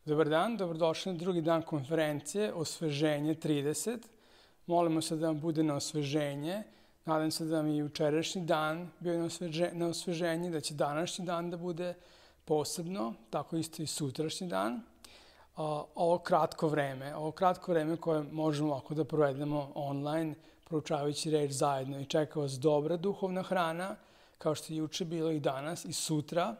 Dobar dan, dobrodošli na drugi dan konferencije Osveženje 30. Molimo se da vam bude na osveženje. Nadam se da vam i jučerašnji dan bio na osveženje, da će današnji dan da bude posebno, tako isto i sutrašnji dan. Ovo kratko vreme koje možemo ovako da provedemo online, proučavajući reč zajedno i čeka vas dobra duhovna hrana, kao što je juče bilo i danas i sutra.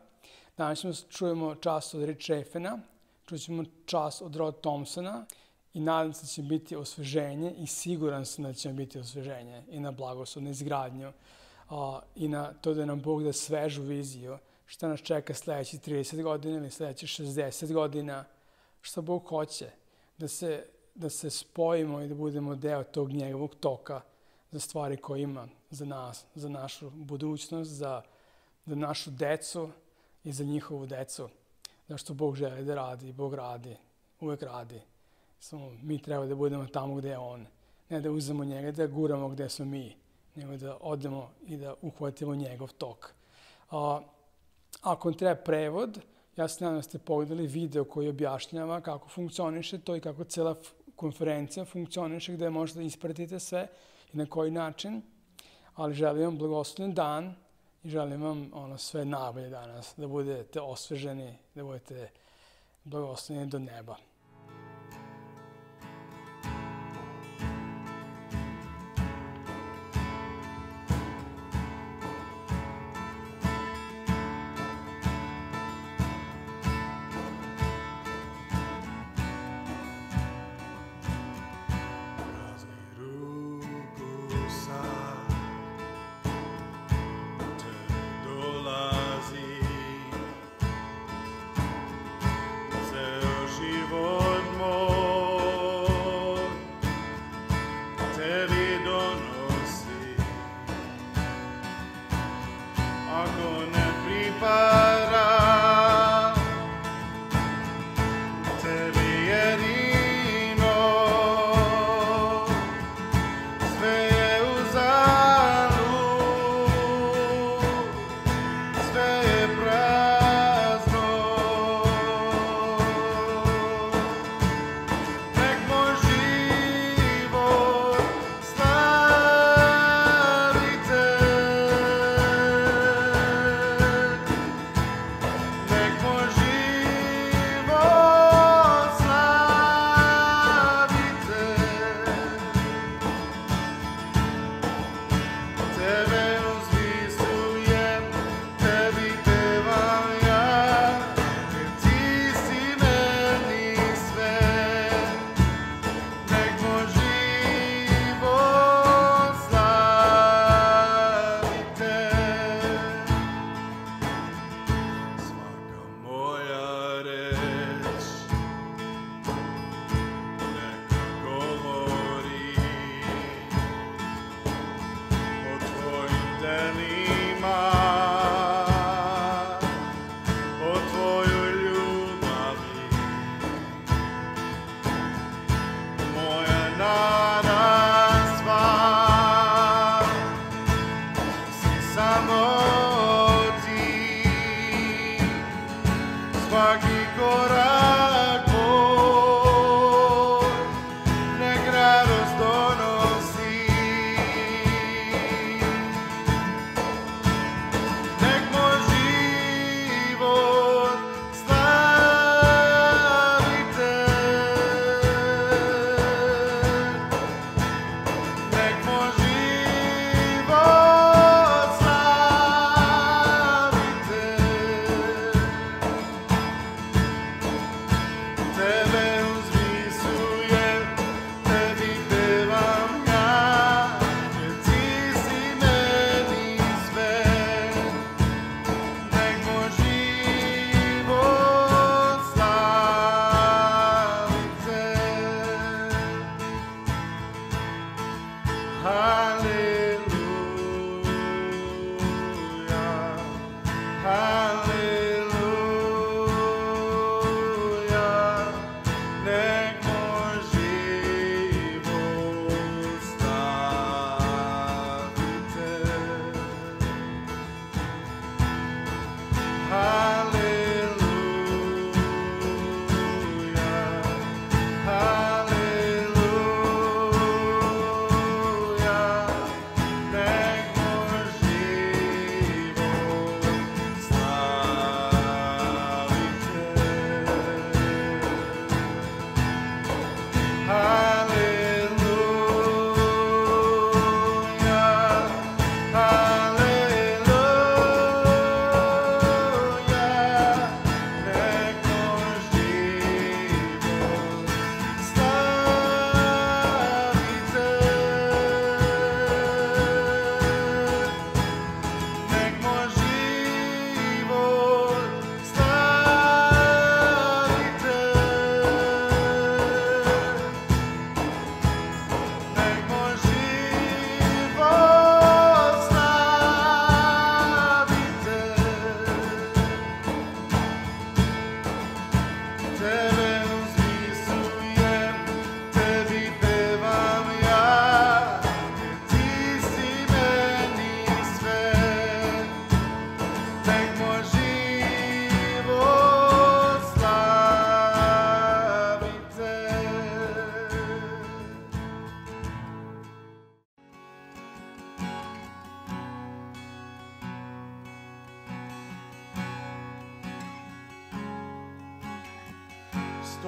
Danas čujemo čas od reč Chaffina, čućemo čas od rod Thompsona i nadam se da će biti osveženje i siguran sam da će biti osveženje i na blagoslov, na izgradnju i na to da nam Bog da svežu viziju šta nas čeka sledećih 30 godina ili sledećih 60 godina, šta Bog hoće, da se spojimo i da budemo deo tog njegovog toka za stvari koje ima za nas, za našu budućnost, za našu decu i za njihovu decu. Zašto Bog želi da radi, Bog radi, uvek radi. Samo mi treba da budemo tamo gde je On. Ne da uzmemo njega, da guramo gde smo mi, nego da odemo i da uhvatimo njegov tok. Ako vam treba prevod, ja se nadam da ste pogledali video koji objašnjava kako funkcioniše to i kako cela konferencija funkcioniše, gde možete da ispratite sve i na koji način. Ali želim vam blagosloven dan i želim vam sve najbolje danas, da budete osveženi, da budete blagosloveni do neba. Život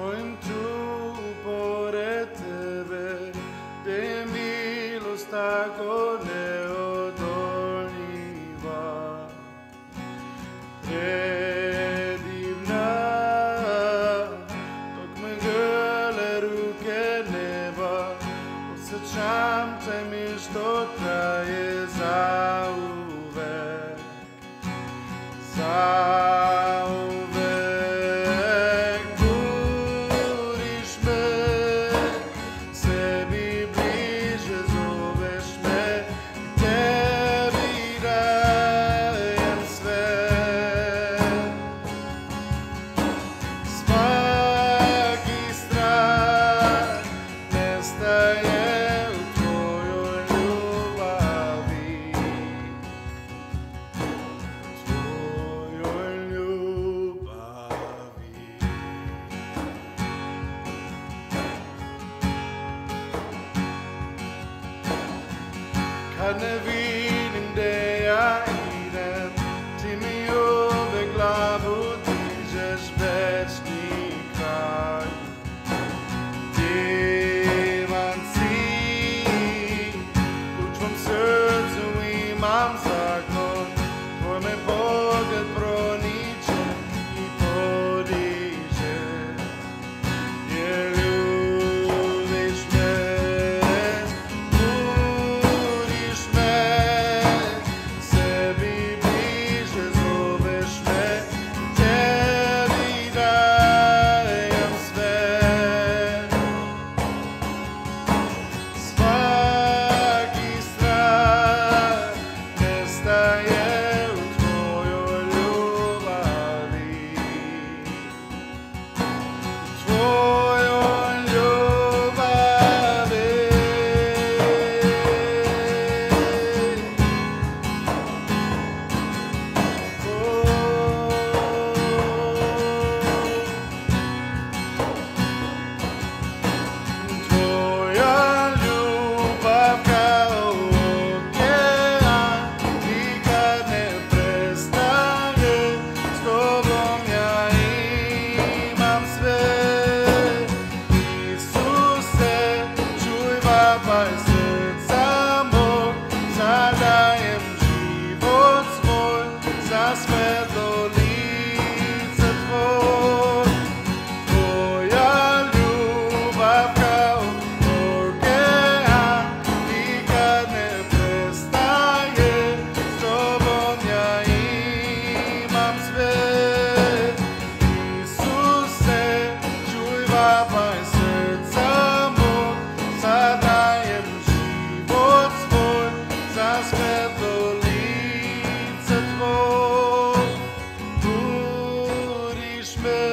stojim tu pored tebe, gdje je milost tako neodoljiva. Predivna, dok me grle ruke neba, osjećam taj mir što traje zauvek. Zauvek buriš me, sebi bliže zoveš me, tebi dajem sve. Svaki strah nestaje u tvojoj ljubavi. Tvojoj ljubavi. Kad ne vidim gdje ja idem, ti mi uvek glavu dižeš večni kraj. Divan si, u tvom srcu imam zakon, tvoj me pogled proniče i podiže. Jer ljubiš me, buriš me, sebi bliže zoveš me, tebi dajem sve. Svaki strah nestaje u tvojoj ljubavi. Tvojoj ljubavi. Tvoja ljubav kao okean, nikad ne prestaje, s tobom ja imam sve. Isuse, čuj vapaj srca mog, zadajem život svoj za svetlo lice tvoj. Tvoja ljubav kao okean, nikad ne prestaje, s tobom ja imam sve. Isuse, čuj vapaj srca mog, zadajem život svoj za svetlo lice tvoj. Buriš me,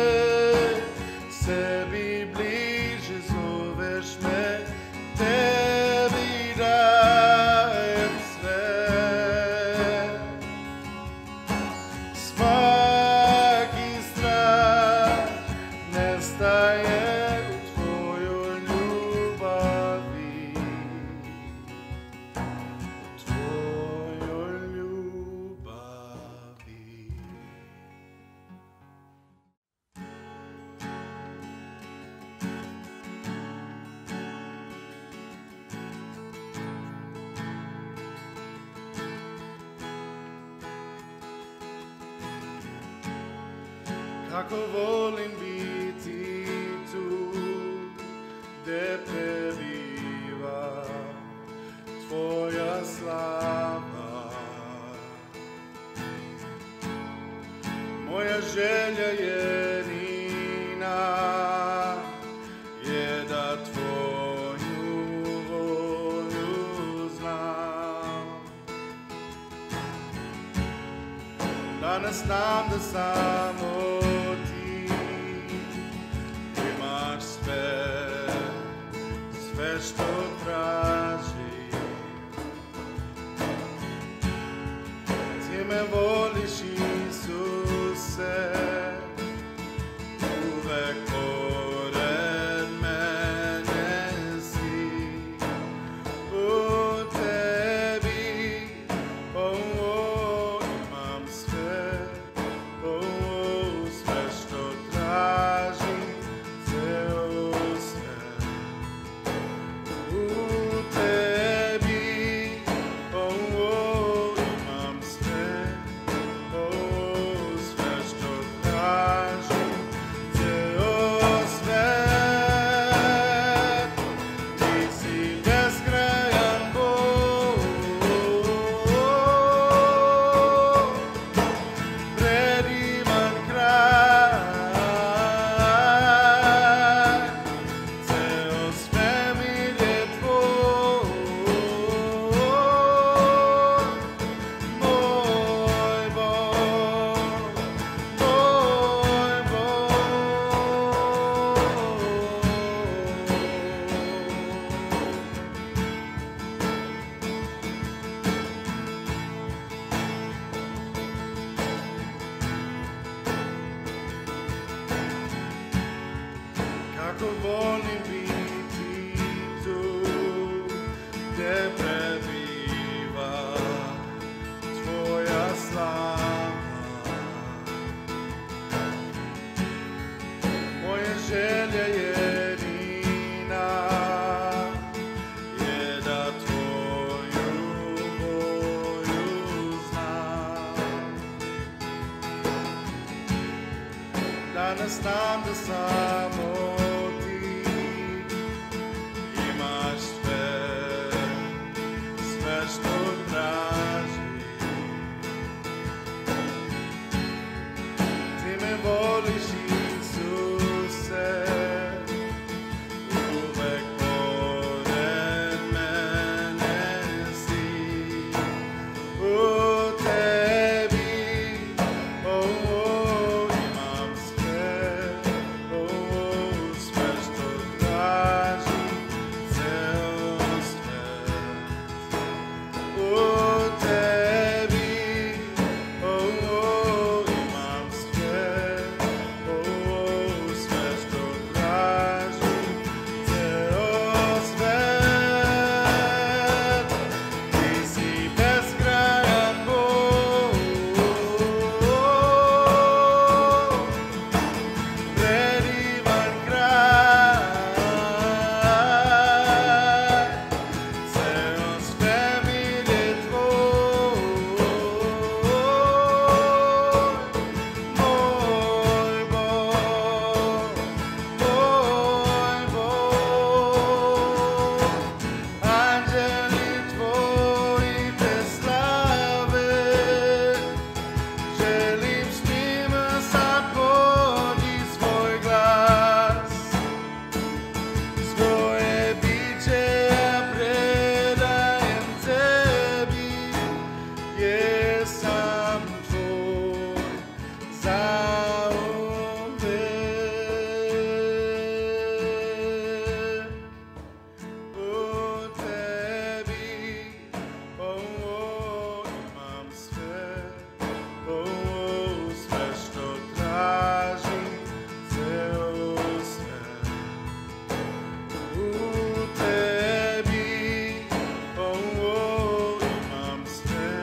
sebi bliže zoveš me, tebi dajem sve. Svaki strah nestaje u tvojoj ljubavi. Tvojoj ljubavi. Kako volim biti tu, gdje prebiva tvoja slava. Moja želja jedina je da tvoju volju znam. Danas znam da samo ti imaš sve što tražim. Ti me voliš, Isuse, uvek pored mene si. U tebi, imam sve, Kako volim biti tu, gdje prebiva tvoja slava. Moje želje jedina je da tvoju volju znam. Danas znam da samo ti imaš sve što tražim. Ti me voliš, Isuse, uvek pored mene si. U tebi, imam sve, sve što traži ceo svet. U tebi, imam sve, sve što traži ceo svet. Ti si beskrajan Bog, predivan kraj, ceo svemir je tvoj, moj Bog, moj Bog. Anđeli tvoji te slave, želim s njima sad podi svoj glas. Svoje biće ja predajem tebi, jesam tvoj zauvek. U tebi, imam sve, sve što traži ceo svet. U tebi, imam sve,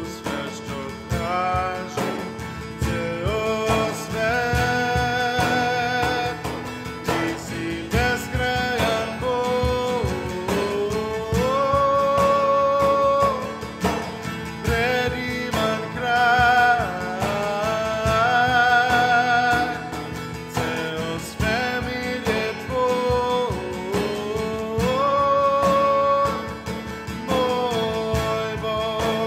sve što traži ceo svet. Ti si beskrajan Bog, predivan kraj, ceo svemir je tvoj, moj Bog,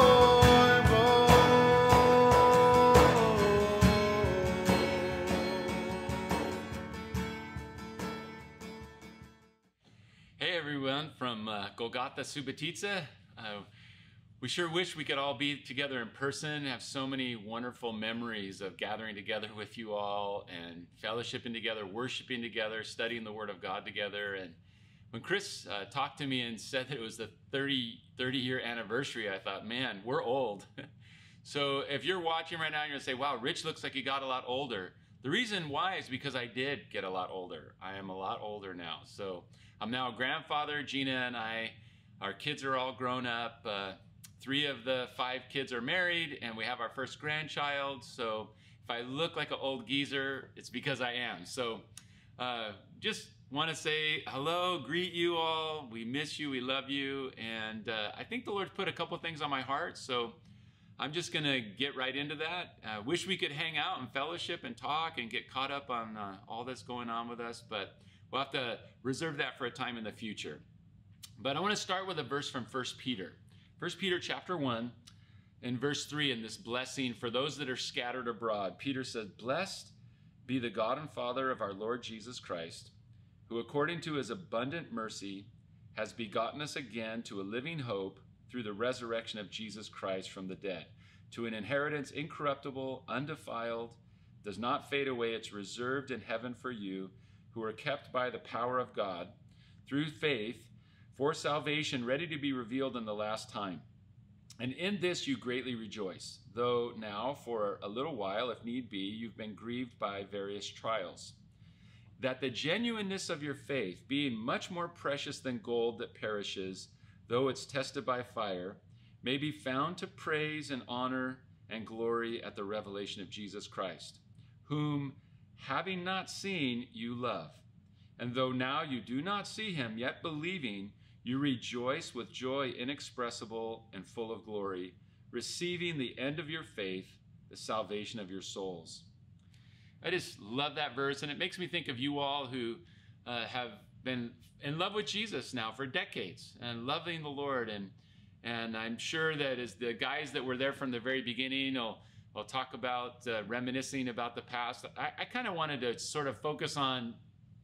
moj Bog. Hey everyone from Golgotha Subotica. We sure wish we could all be together in person, have so many wonderful memories of gathering together with you all and fellowshipping together, worshiping together, studying the Word of God together. And when Kris talked to me and said that it was the 30-year anniversary, I thought, man, we're old. So if you're watching right now and you're gonna say, wow, Rich looks like he got a lot older. The reason why is because I did get a lot older. I am a lot older now. So I'm now a grandfather. Gina and our kids are all grown up. 3 of the 5 kids are married, and we have our first grandchild. So if I look like an old geezer, it's because I am. So just want to say hello, greet you all. We miss you, we love you. And I think the Lord's put a couple things on my heart. So I'm just going to get right into that. Wish we could hang out and fellowship and talk and get caught up on all that's going on with us, but we'll have to reserve that for a time in the future. But I want to start with a verse from 1 Peter. 1 Peter chapter 1 and verse 3, in this blessing for those that are scattered abroad. Peter says, "Blessed be the God and Father of our Lord Jesus Christ, who according to his abundant mercy has begotten us again to a living hope through the resurrection of Jesus Christ from the dead, to an inheritance incorruptible, undefiled, does not fade away. It's reserved in heaven for you, who are kept by the power of God through faith for salvation, ready to be revealed in the last time. And in this you greatly rejoice, though now for a little while, if need be, you've been grieved by various trials, that the genuineness of your faith, being much more precious than gold that perishes, though it's tested by fire, may be found to praise and honor and glory at the revelation of Jesus Christ, whom, having not seen, you love. And though now you do not see him, yet believing, you rejoice with joy inexpressible and full of glory, receiving the end of your faith, the salvation of your souls. I just love that verse, and it makes me think of you all who have been in love with Jesus now for decades and loving the Lord. And I'm sure that as the guys that were there from the very beginning will talk about reminiscing about the past, I kind of wanted to sort of focus on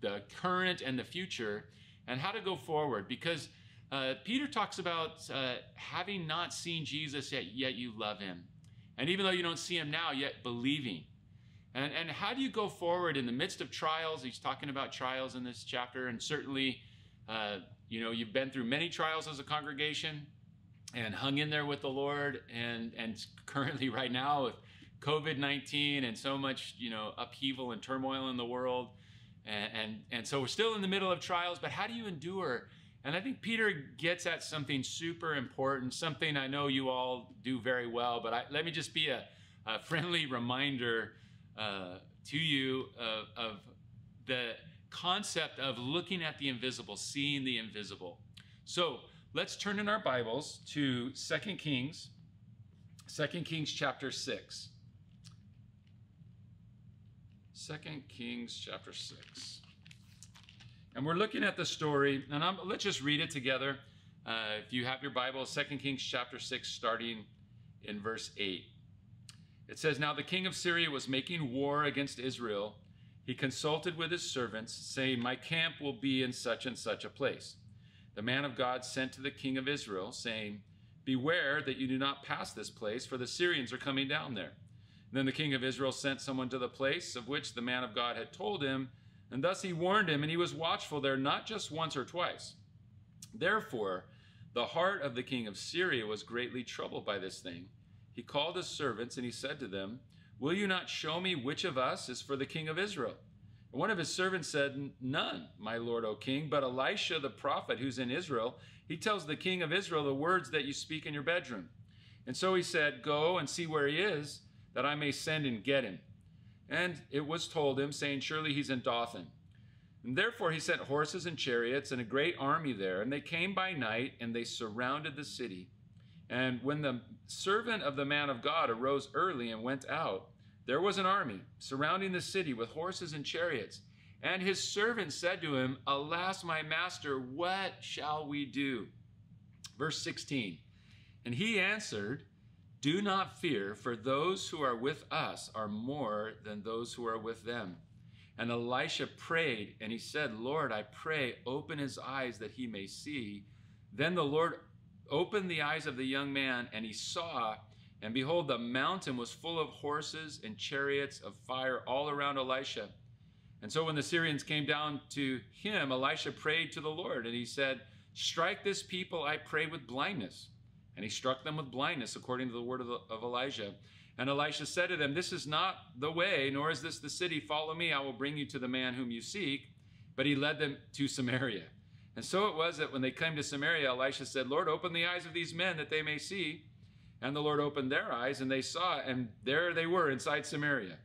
the current and the future and how to go forward, because Peter talks about having not seen Jesus yet you love him. And even though you don't see him now, yet believing. And how do you go forward in the midst of trials? He's talking about trials in this chapter, and certainly, you've been through many trials as a congregation and hung in there with the Lord, and currently right now with COVID-19 and so much, upheaval and turmoil in the world. And so we're still in the middle of trials, but how do you endure? And I think Peter gets at something super important, something I know you all do very well, but let me just be a friendly reminder to you of the concept of looking at the invisible, seeing the invisible. So let's turn in our Bibles to 2 Kings chapter 6. 2 Kings chapter 6. And we're looking at the story, and let's just read it together. If you have your Bible, 2 Kings chapter 6, starting in verse 8. It says, "Now the king of Syria was making war against Israel. He consulted with his servants, saying, 'My camp will be in such and such a place.' The man of God sent to the king of Israel, saying, 'Beware that you do not pass this place, for the Syrians are coming down there.' Then the king of Israel sent someone to the place of which the man of God had told him, and thus he warned him, and he was watchful there not just once or twice. Therefore, the heart of the king of Syria was greatly troubled by this thing. He called his servants, and he said to them, 'Will you not show me which of us is for the king of Israel?' And one of his servants said, 'None, my lord, O king, but Elisha the prophet who's in Israel. He tells the king of Israel the words that you speak in your bedroom.' And so he said, 'Go and see where he is, that I may send and get him.' And it was told him, saying, 'Surely he's in Dothan.' And therefore he sent horses and chariots and a great army there, and they came by night, and they surrounded the city. And when the servant of the man of God arose early and went out, there was an army surrounding the city with horses and chariots. And his servant said to him, 'Alas, my master, what shall we do?' Verse 16, and he answered, 'Do not fear, for those who are with us are more than those who are with them.' And Elisha prayed, and he said, 'Lord, I pray, open his eyes that he may see.' Then the Lord opened the eyes of the young man, and he saw, and behold, the mountain was full of horses and chariots of fire all around Elisha. And so when the Syrians came down to him, Elisha prayed to the Lord, and he said, 'Strike this people, I pray, with blindness.' And he struck them with blindness, according to the word of Elijah. And Elisha said to them, 'This is not the way, nor is this the city. Follow me, I will bring you to the man whom you seek.' But he led them to Samaria. And so it was that when they came to Samaria, Elisha said, 'Lord, open the eyes of these men that they may see.' And the Lord opened their eyes, and they saw, and there they were inside Samaria.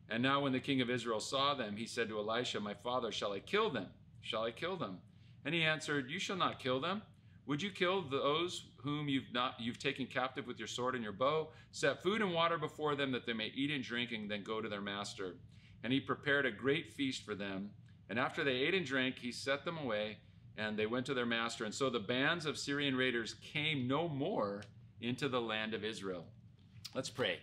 And now when the king of Israel saw them, he said to Elisha, 'My father, shall I kill them? Shall I kill them?' And he answered, 'You shall not kill them. Would you kill those whom you've taken captive with your sword and your bow? Set food and water before them, that they may eat and drink, and then go to their master.' And he prepared a great feast for them. And after they ate and drank, he sent them away, and they went to their master. And so the bands of Syrian raiders came no more into the land of Israel." Let's pray.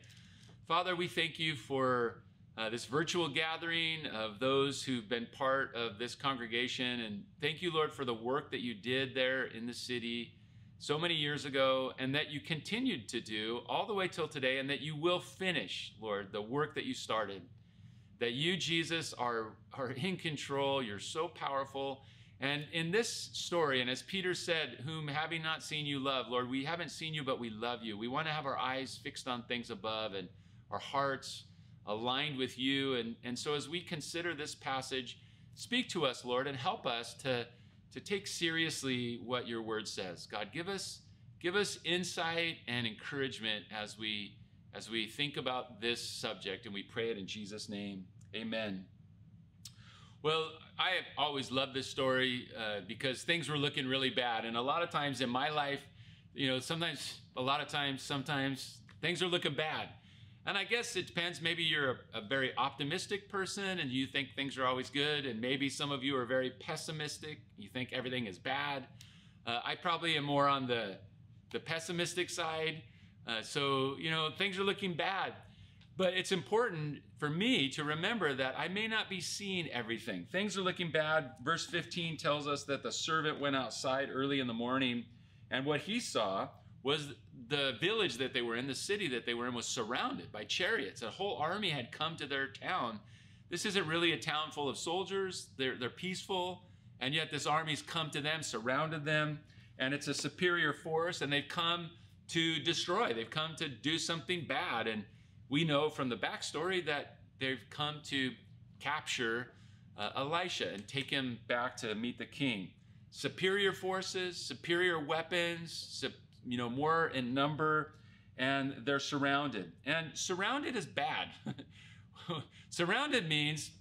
Father, we thank you for this virtual gathering of those who've been part of this congregation. And thank you, Lord, for the work that you did there in the city so many years ago, and that you continued to do all the way till today, and that you will finish, Lord, the work that you started. That you, Jesus, are in control. You're so powerful. And in this story, and as Peter said, whom having not seen you love, Lord, we haven't seen you, but we love you. We want to have our eyes fixed on things above and our hearts aligned with you. And so as we consider this passage, speak to us, Lord, and help us to take seriously what your word says. God, give us insight and encouragement as we think about this subject, and we pray it in Jesus' name. Amen. Well, I have always loved this story because things were looking really bad. And a lot of times in my life, sometimes things are looking bad. And I guess it depends. Maybe you're a very optimistic person and you think things are always good. And maybe some of you are very pessimistic. You think everything is bad. I probably am more on the pessimistic side. So things are looking bad. But it's important for me to remember that I may not be seeing everything. Things are looking bad. Verse 15 tells us that the servant went outside early in the morning, and what he saw was the village that they were in, the city that they were in, was surrounded by chariots. A whole army had come to their town. This isn't really a town full of soldiers. They're peaceful, and yet this army's come to them, surrounded them, and it's a superior force, and they've come to destroy. They've come to do something bad, and we know from the backstory that they've come to capture Elisha and take him back to meet the king. Superior forces, superior weapons, more in number, and they're surrounded. And surrounded is bad. Surrounded means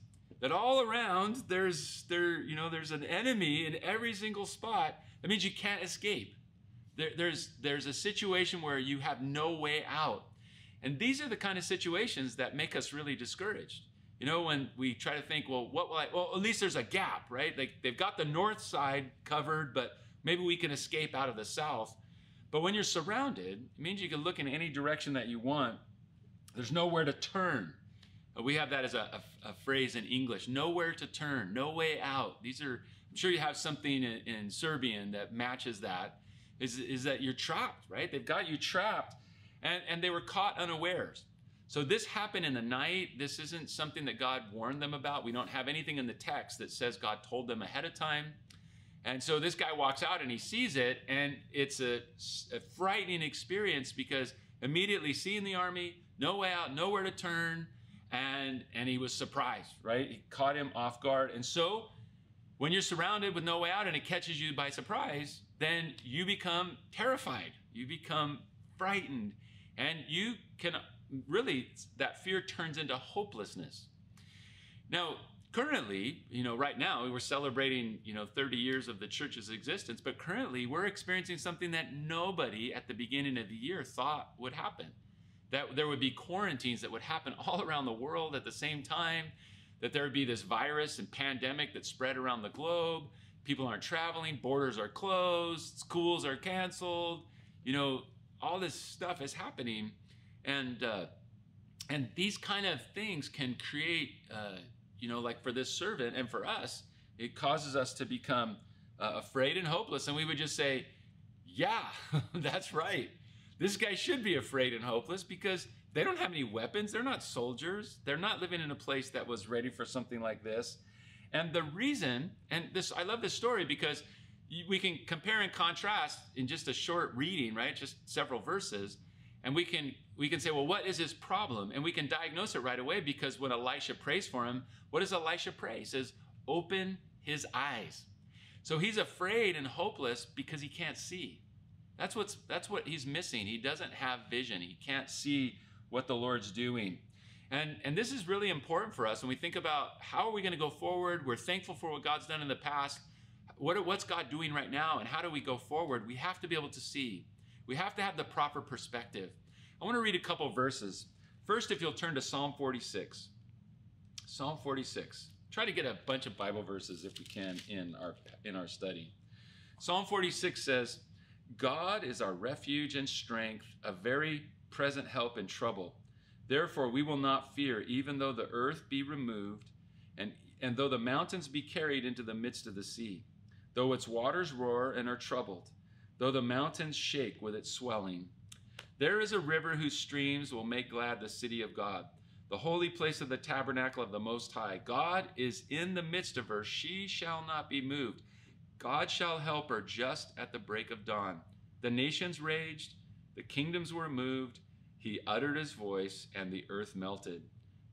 that all around there's an enemy in every single spot. That means you can't escape. There's a situation where you have no way out. And these are the kind of situations that make us really discouraged. When we try to think, well, at least there's a gap, right? They've got the north side covered, but maybe we can escape out of the south. But when you're surrounded, it means you can look in any direction that you want. There's nowhere to turn. We have that as a phrase in English, nowhere to turn, no way out. I'm sure you have something in Serbian that matches that, is that you're trapped, right? They've got you trapped. And they were caught unawares. So this happened in the night. This isn't something that God warned them about. We don't have anything in the text that says God told them ahead of time. And so this guy walks out and he sees it, and it's a frightening experience because immediately seeing the army, no way out, nowhere to turn, and he was surprised, right? It caught him off guard. And so when you're surrounded with no way out and it catches you by surprise, then you become terrified. You become frightened. And you can really, that fear turns into hopelessness. Now, currently, right now, we're celebrating, 30 years of the church's existence, but currently we're experiencing something that nobody at the beginning of the year thought would happen. That there would be quarantines that would happen all around the world at the same time, that there would be this virus and pandemic that spread around the globe. People aren't traveling, borders are closed, schools are canceled, all this stuff is happening, and these kind of things can create, like for this servant and for us, it causes us to become afraid and hopeless. And we would just say, yeah, that's right. This guy should be afraid and hopeless because they don't have any weapons. They're not soldiers. They're not living in a place that was ready for something like this. And the reason, I love this story because we can compare and contrast in just a short reading, right? Just several verses. And we can say, well, what is his problem? And we can diagnose it right away because when Elisha prays for him, what does Elisha pray? He says, open his eyes. So he's afraid and hopeless because he can't see. That's what he's missing. He doesn't have vision. He can't see what the Lord's doing. And this is really important for us when we think about how are we going to go forward. We're thankful for what God's done in the past. What's God doing right now, and how do we go forward? We have to be able to see. We have to have the proper perspective. I want to read a couple verses. First, if you'll turn to Psalm 46. Psalm 46. Try to get a bunch of Bible verses if we can in our study. Psalm 46 says, God is our refuge and strength, a very present help in trouble. Therefore we will not fear, even though the earth be removed, and though the mountains be carried into the midst of the sea, though its waters roar and are troubled, though the mountains shake with its swelling. There is a river whose streams will make glad the city of God, the holy place of the tabernacle of the Most High. God is in the midst of her. She shall not be moved. God shall help her just at the break of dawn. The nations raged, the kingdoms were moved. He uttered his voice, and the earth melted.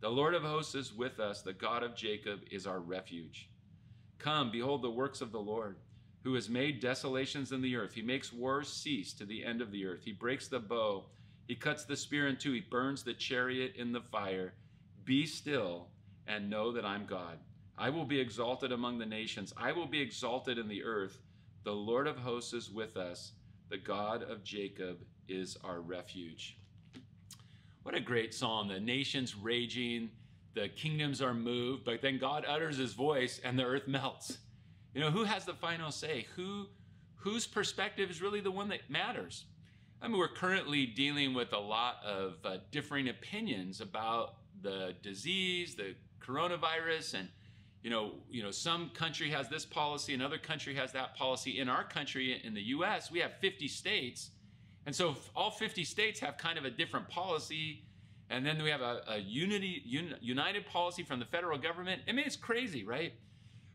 The Lord of hosts is with us. The God of Jacob is our refuge. Come, behold the works of the Lord, who has made desolations in the earth. He makes wars cease to the end of the earth. He breaks the bow. He cuts the spear in two. He burns the chariot in the fire. Be still and know that I'm God. I will be exalted among the nations. I will be exalted in the earth. The Lord of hosts is with us. The God of Jacob is our refuge. What a great psalm. The nations raging, the kingdoms are moved, but then God utters his voice and the earth melts. You know, who has the final say? Whose perspective is really the one that matters? I mean, we're currently dealing with a lot of differing opinions about the disease, the coronavirus, and you know, some country has this policy, another country has that policy. In our country, in the U.S., we have 50 states, and so all 50 states have kind of a different policy, and then we have a united policy from the federal government. I mean, it's crazy, right?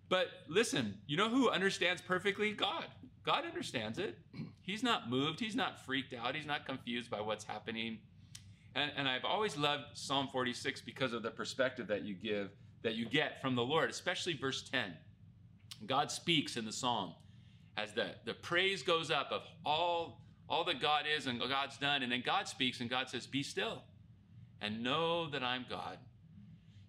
But listen, you know who understands perfectly? God. God understands it. He's not moved. He's not freaked out. He's not confused by what's happening. And I've always loved Psalm 46 because of the perspective that you get from the Lord, especially verse 10. God speaks in the psalm as the praise goes up of all that God is and God's done. And then God speaks and God says, be still and know that I'm God.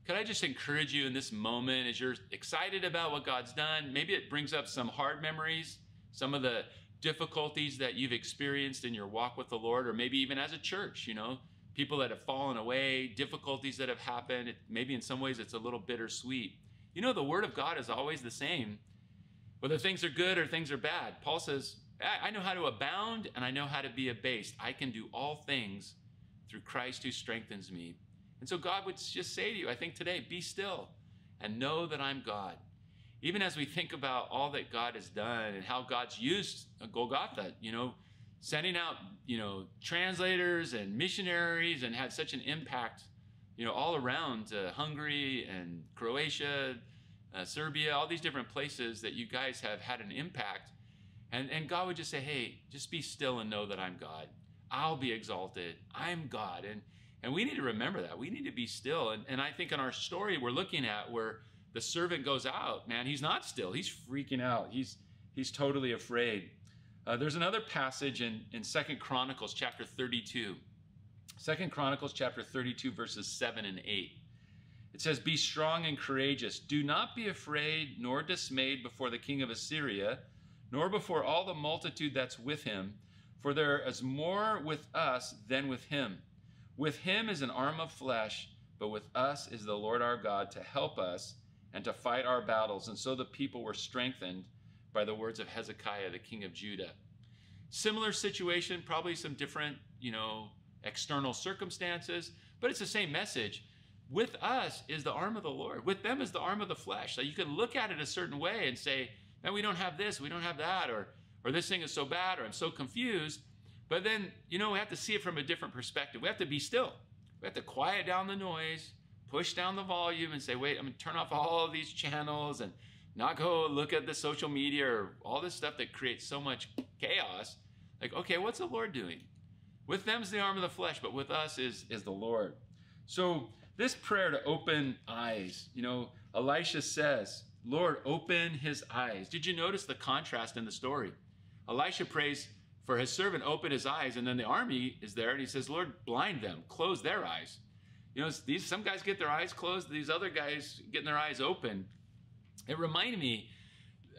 Could I just encourage you in this moment as you're excited about what God's done? Maybe it brings up some hard memories, some of the difficulties that you've experienced in your walk with the Lord, or maybe even as a church, you know, people that have fallen away, difficulties that have happened. Maybe in some ways it's a little bittersweet. You know, the word of God is always the same, whether things are good or things are bad. Paul says, I know how to abound and I know how to be abased. I can do all things through Christ who strengthens me. And so God would just say to you, I think today, be still and know that I'm God. Even as we think about all that God has done and how God's used Golgotha, you know, sending out, you know, translators and missionaries and had such an impact, you know, all around Hungary and Croatia, Serbia, all these different places that you guys have had an impact. And God would just say, hey, just be still and know that I'm God. I'll be exalted. I'm God. And we need to remember that. We need to be still. And I think in our story we're looking at where the servant goes out, man, he's not still. He's freaking out. He's totally afraid. There's another passage in 2 Chronicles chapter 32. 2 Chronicles chapter 32 verses 7 and 8. It says, be strong and courageous. Do not be afraid nor dismayed before the king of Assyria, nor before all the multitude that's with him, for there is more with us than with him. With him is an arm of flesh, but with us is the Lord our God to help us and to fight our battles. And so the people were strengthened by the words of Hezekiah, the king of Judah. Similar situation, probably some different, you know, external circumstances, but it's the same message. With us is the arm of the Lord. With them is the arm of the flesh. So you can look at it a certain way and say, man, we don't have this, we don't have that, or this thing is so bad, or I'm so confused. But then, you know, we have to see it from a different perspective. We have to be still. We have to quiet down the noise, push down the volume and say, wait, I'm going to turn off all of these channels and not go look at the social media or all this stuff that creates so much chaos. Like, okay, what's the Lord doing? With them is the arm of the flesh, but with us is the Lord. So this prayer to open eyes, you know, Elisha says, Lord, open his eyes. Did you notice the contrast in the story? Elisha prays for his servant, open his eyes, and then the army is there, and he says, Lord, blind them, close their eyes. You know, some guys get their eyes closed, these other guys getting their eyes open. It reminded me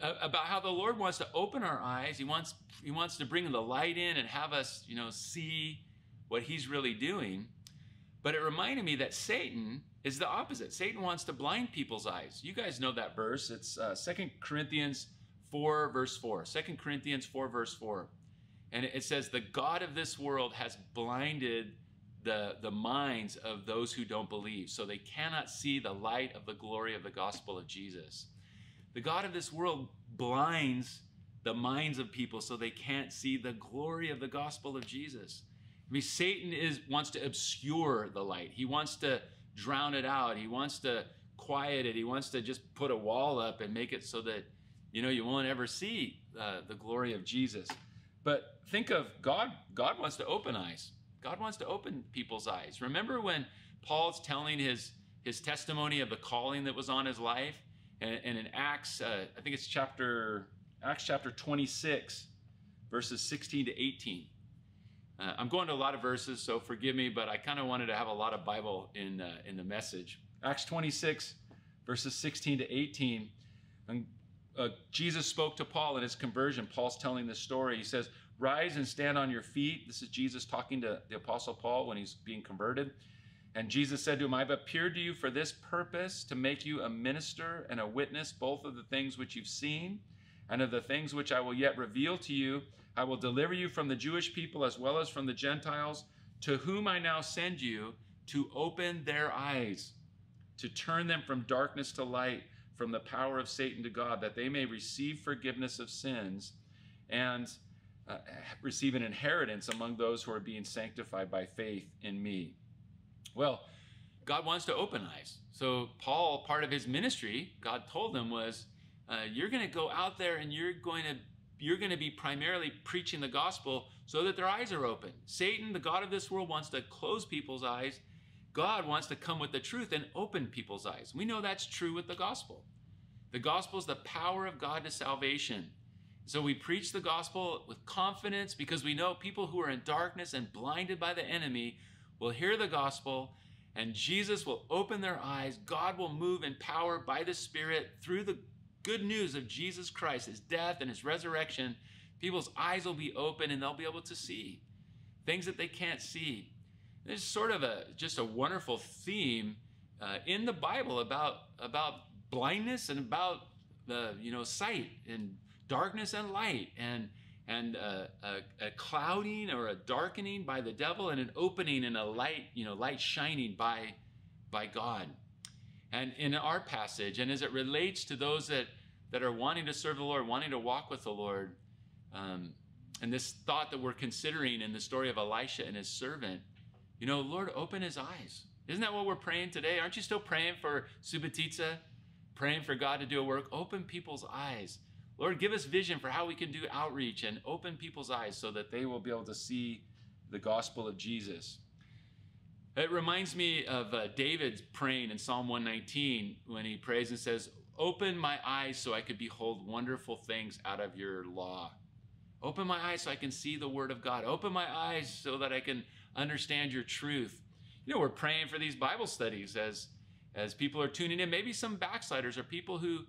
about how the Lord wants to open our eyes. He wants to bring the light in and have us, you know, see what he's really doing. But it reminded me that Satan is the opposite. Satan wants to blind people's eyes. You guys know that verse. It's 2 Corinthians 4, verse 4. 2 Corinthians 4, verse 4. And it says, the God of this world has blinded the minds of those who don't believe, so they cannot see the light of the glory of the gospel of Jesus. The God of this world blinds the minds of people so they can't see the glory of the gospel of Jesus. I mean, Satan wants to obscure the light. He wants to drown it out. He wants to quiet it. He wants to just put a wall up and make it so that you won't ever see the glory of Jesus. But think of God. God wants to open eyes. God wants to open people's eyes. Remember when Paul's telling his testimony of the calling that was on his life? And in Acts, I think it's Acts chapter 26, verses 16 to 18. I'm going to a lot of verses, so forgive me, but I kind of wanted to have a lot of Bible in the message. Acts 26, verses 16 to 18. And, Jesus spoke to Paul in his conversion. Paul's telling this story. He says, "Rise and stand on your feet." This is Jesus talking to the Apostle Paul when he's being converted. And Jesus said to him, "I've appeared to you for this purpose, to make you a minister and a witness, both of the things which you've seen and of the things which I will yet reveal to you. I will deliver you from the Jewish people as well as from the Gentiles, to whom I now send you, to open their eyes, to turn them from darkness to light, from the power of Satan to God, that they may receive forgiveness of sins and receive an inheritance among those who are being sanctified by faith in me." Well, God wants to open eyes. So Paul, part of his ministry, God told him was, you're going to go out there and you're going to be primarily preaching the gospel so that their eyes are open. Satan, the god of this world, wants to close people's eyes. God wants to come with the truth and open people's eyes. We know that's true with the gospel. The gospel is the power of God to salvation. So we preach the gospel with confidence because we know people who are in darkness and blinded by the enemy will hear the gospel and Jesus will open their eyes. God will move in power by the Spirit through the good news of Jesus Christ, his death and his resurrection. People's eyes will be open and they'll be able to see things that they can't see. There's sort of just a wonderful theme in the Bible about blindness and about sight and darkness and light and a clouding or a darkening by the devil and an opening and a light, light shining by God. And in our passage, and as it relates to those that are wanting to serve the Lord, wanting to walk with the Lord, and this thought that we're considering in the story of Elisha and his servant, Lord, open his eyes. Isn't that what we're praying today? Aren't you still praying for Subota, praying for God to do a work? Open people's eyes. Lord, give us vision for how we can do outreach and open people's eyes so that they will be able to see the gospel of Jesus. It reminds me of David praying in Psalm 119 when he prays and says, "Open my eyes so I could behold wonderful things out of your law." Open my eyes so I can see the word of God. Open my eyes so that I can understand your truth. We're praying for these Bible studies as people are tuning in. Maybe some backsliders or people who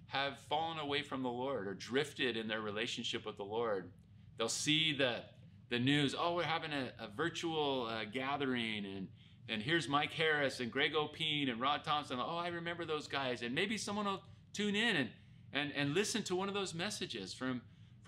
have fallen away from the Lord or drifted in their relationship with the Lord. They'll see the news. Oh, we're having a virtual gathering, and here's Mike Harris and Greg Opine and Rod Thompson. Oh, I remember those guys. And maybe someone will tune in and listen to one of those messages from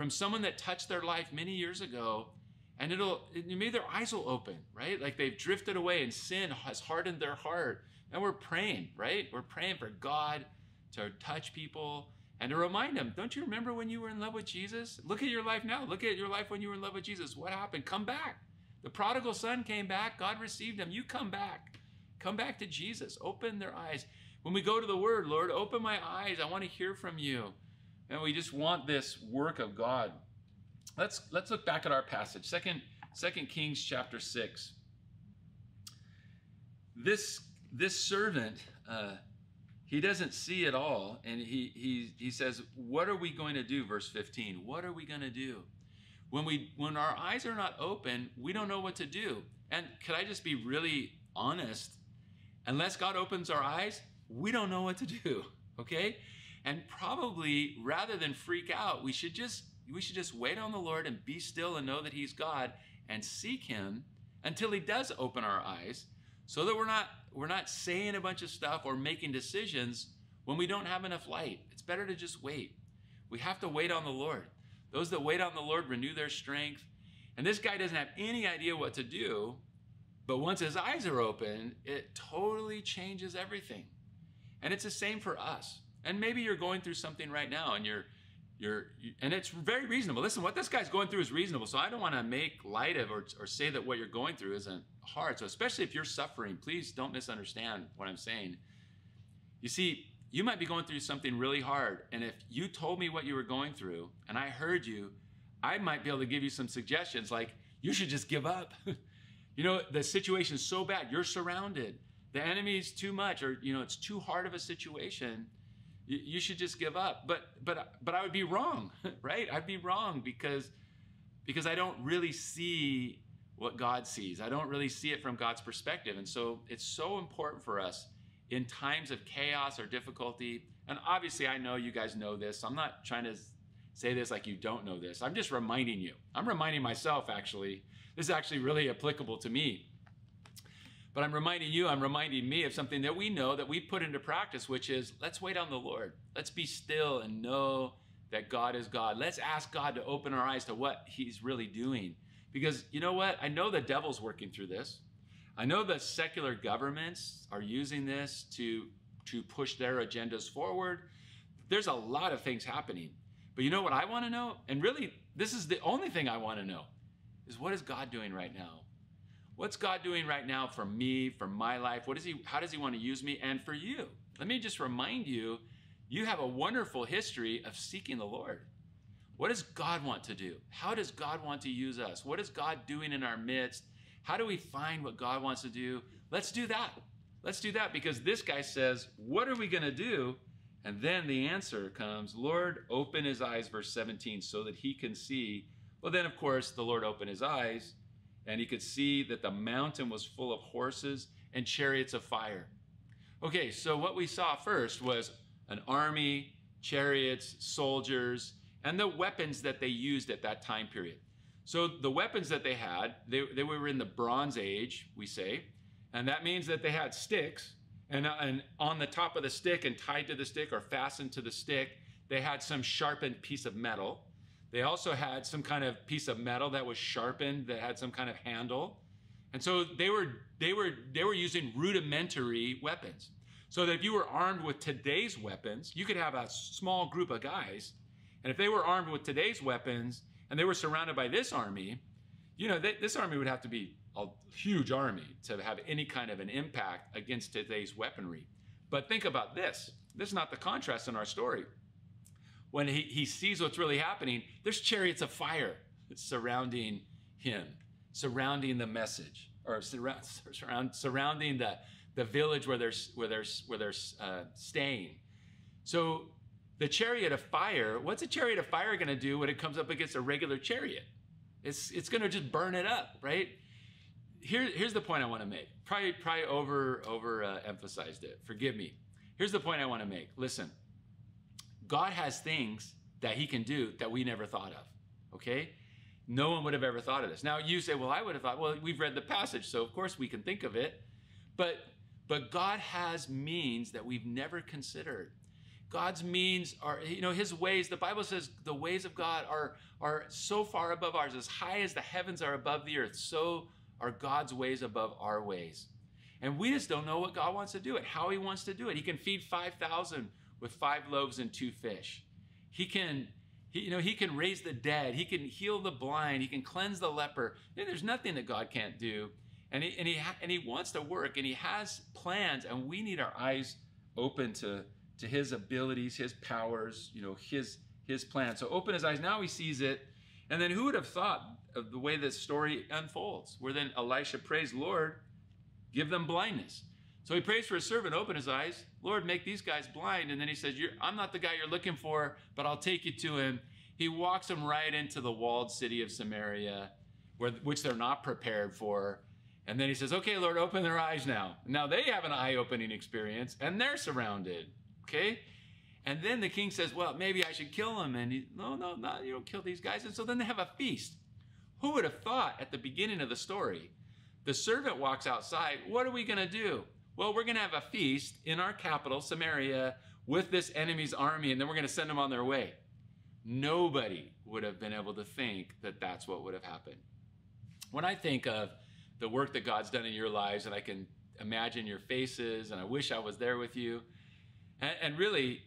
someone that touched their life many years ago, and maybe their eyes will open, right? Like they've drifted away and sin has hardened their heart. And we're praying, right? We're praying for God to touch people and to remind them, don't you remember when you were in love with Jesus? Look at your life now. Look at your life when you were in love with Jesus. What happened? Come back. The prodigal son came back. God received him. You come back. Come back to Jesus. Open their eyes. When we go to the word, Lord, open my eyes. I want to hear from you. And we just want this work of God. Let's look back at our passage. Second Kings chapter 6. This servant, he doesn't see it all, and he says, what are we going to do? Verse 15. What are we going to do? When our eyes are not open, we don't know what to do. And could I just be really honest? Unless God opens our eyes, we don't know what to do. Okay? And probably rather than freak out, we should just wait on the Lord and be still and know that he's God and seek him until he does open our eyes, so that we're not saying a bunch of stuff or making decisions when we don't have enough light. It's better to just wait. We have to wait on the Lord. Those that wait on the Lord renew their strength. And this guy doesn't have any idea what to do, but once his eyes are open, it totally changes everything. And it's the same for us. And maybe you're going through something right now and and it's very reasonable. Listen, what this guy's going through is reasonable. So I don't want to make light of or say that what you're going through isn't hard. So especially if you're suffering, please don't misunderstand what I'm saying. You see, you might be going through something really hard. And if you told me what you were going through and I heard you, I might be able to give you some suggestions like, you should just give up. You know, the situation is so bad. You're surrounded. The enemy is too much, or, you know, it's too hard of a situation. You should just give up. But I would be wrong, right? I'd be wrong because I don't really see what God sees. I don't really see it from God's perspective. And so it's so important for us in times of chaos or difficulty. And obviously I know you guys know this. So I'm not trying to say this like you don't know this. I'm just reminding you. I'm reminding myself, actually. This is actually really applicable to me. But I'm reminding you, I'm reminding me of something that we know, that we put into practice, which is, let's wait on the Lord. Let's be still and know that God is God. Let's ask God to open our eyes to what he's really doing. Because you know what? I know the devil's working through this. I know that secular governments are using this to push their agendas forward. There's a lot of things happening. But you know what I want to know? And really, this is the only thing I want to know, is what is God doing right now? What's God doing right now for me, for my life? How does he want to use me? And for you, let me just remind you, you have a wonderful history of seeking the Lord. What does God want to do? How does God want to use us? What is God doing in our midst? How do we find what God wants to do? Let's do that. Let's do that, because this guy says, what are we going to do? And then the answer comes, Lord, open his eyes, verse 17, so that he can see. Well, then, of course, the Lord opened his eyes, and he could see that the mountain was full of horses and chariots of fire. Okay, so what we saw first was an army, chariots, soldiers, and the weapons that they used at that time period. So the weapons that they had, they were in the Bronze Age, we say, and that means that they had sticks, and on the top of the stick and tied to the stick or fastened to the stick, they had some sharpened piece of metal. They also had some kind of piece of metal that was sharpened, that had some kind of handle. And so they were using rudimentary weapons. So that if you were armed with today's weapons, you could have a small group of guys. And if they were armed with today's weapons and they were surrounded by this army, you know, this army would have to be a huge army to have any kind of an impact against today's weaponry. But think about this. This is not the contrast in our story. When he sees what's really happening, there's chariots of fire surrounding him, surrounding the message, or surrounding the village where they're staying. So the chariot of fire, what's a chariot of fire going to do when it comes up against a regular chariot? It's going to just burn it up, right? Here's the point I want to make. Probably emphasized it. Forgive me. Here's the point I want to make. Listen, God has things that he can do that we never thought of, okay? No one would have ever thought of this. Now you say, well, I would have thought, well, we've read the passage, so of course we can think of it. But God has means that we've never considered. God's means are, you know, his ways, the Bible says the ways of God are so far above ours. As high as the heavens are above the earth, so are God's ways above our ways. And we just don't know what God wants to do it, how he wants to do it. He can feed 5,000 with 5 loaves and 2 fish. He can raise the dead. He can heal the blind. He can cleanse the leper. There's nothing that God can't do. And he wants to work, and he has plans, and we need our eyes open to his abilities, his powers, you know, his plan. So open his eyes. Now he sees it. And then who would have thought of the way this story unfolds, where then Elisha prays, Lord, give them blindness. So he prays for his servant, open his eyes. Lord, make these guys blind. And then he says, I'm not the guy you're looking for, but I'll take you to him. He walks them right into the walled city of Samaria, which they're not prepared for. And then he says, okay, Lord, open their eyes now. Now they have an eye-opening experience, and they're surrounded, okay? And then the king says, well, maybe I should kill them. And no, you don't kill these guys. And so then they have a feast. Who would have thought at the beginning of the story, the servant walks outside, what are we going to do? Well, we're going to have a feast in our capital, Samaria, with this enemy's army, and then we're going to send them on their way. Nobody would have been able to think that that's what would have happened. When I think of the work that God's done in your lives, and I can imagine your faces, and I wish I was there with you, and really,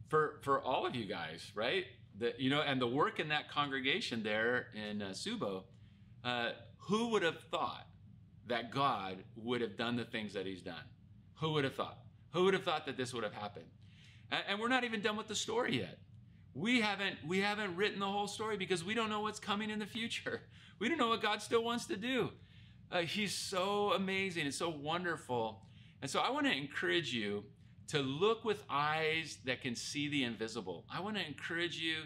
for all of you guys, right? And the work in that congregation there in Subota, who would have thought that God would have done the things that he's done? Who would have thought? Who would have thought that this would have happened? And we're not even done with the story yet. We haven't written the whole story because we don't know what's coming in the future. We don't know what God still wants to do. He's so amazing and so wonderful. And so I want to encourage you to look with eyes that can see the invisible. I want to encourage you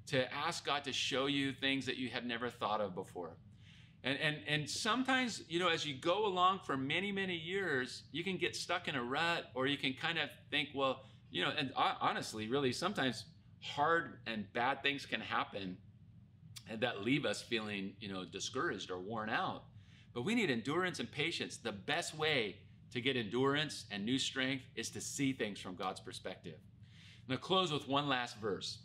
to ask God to show you things that you have never thought of before. And sometimes, you know, as you go along for many, many years, you can get stuck in a rut, or you can kind of think, well, you know, and honestly, really, sometimes hard and bad things can happen and that leave us feeling, you know, discouraged or worn out. But we need endurance and patience. The best way to get endurance and new strength is to see things from God's perspective. I'm going to close with one last verse.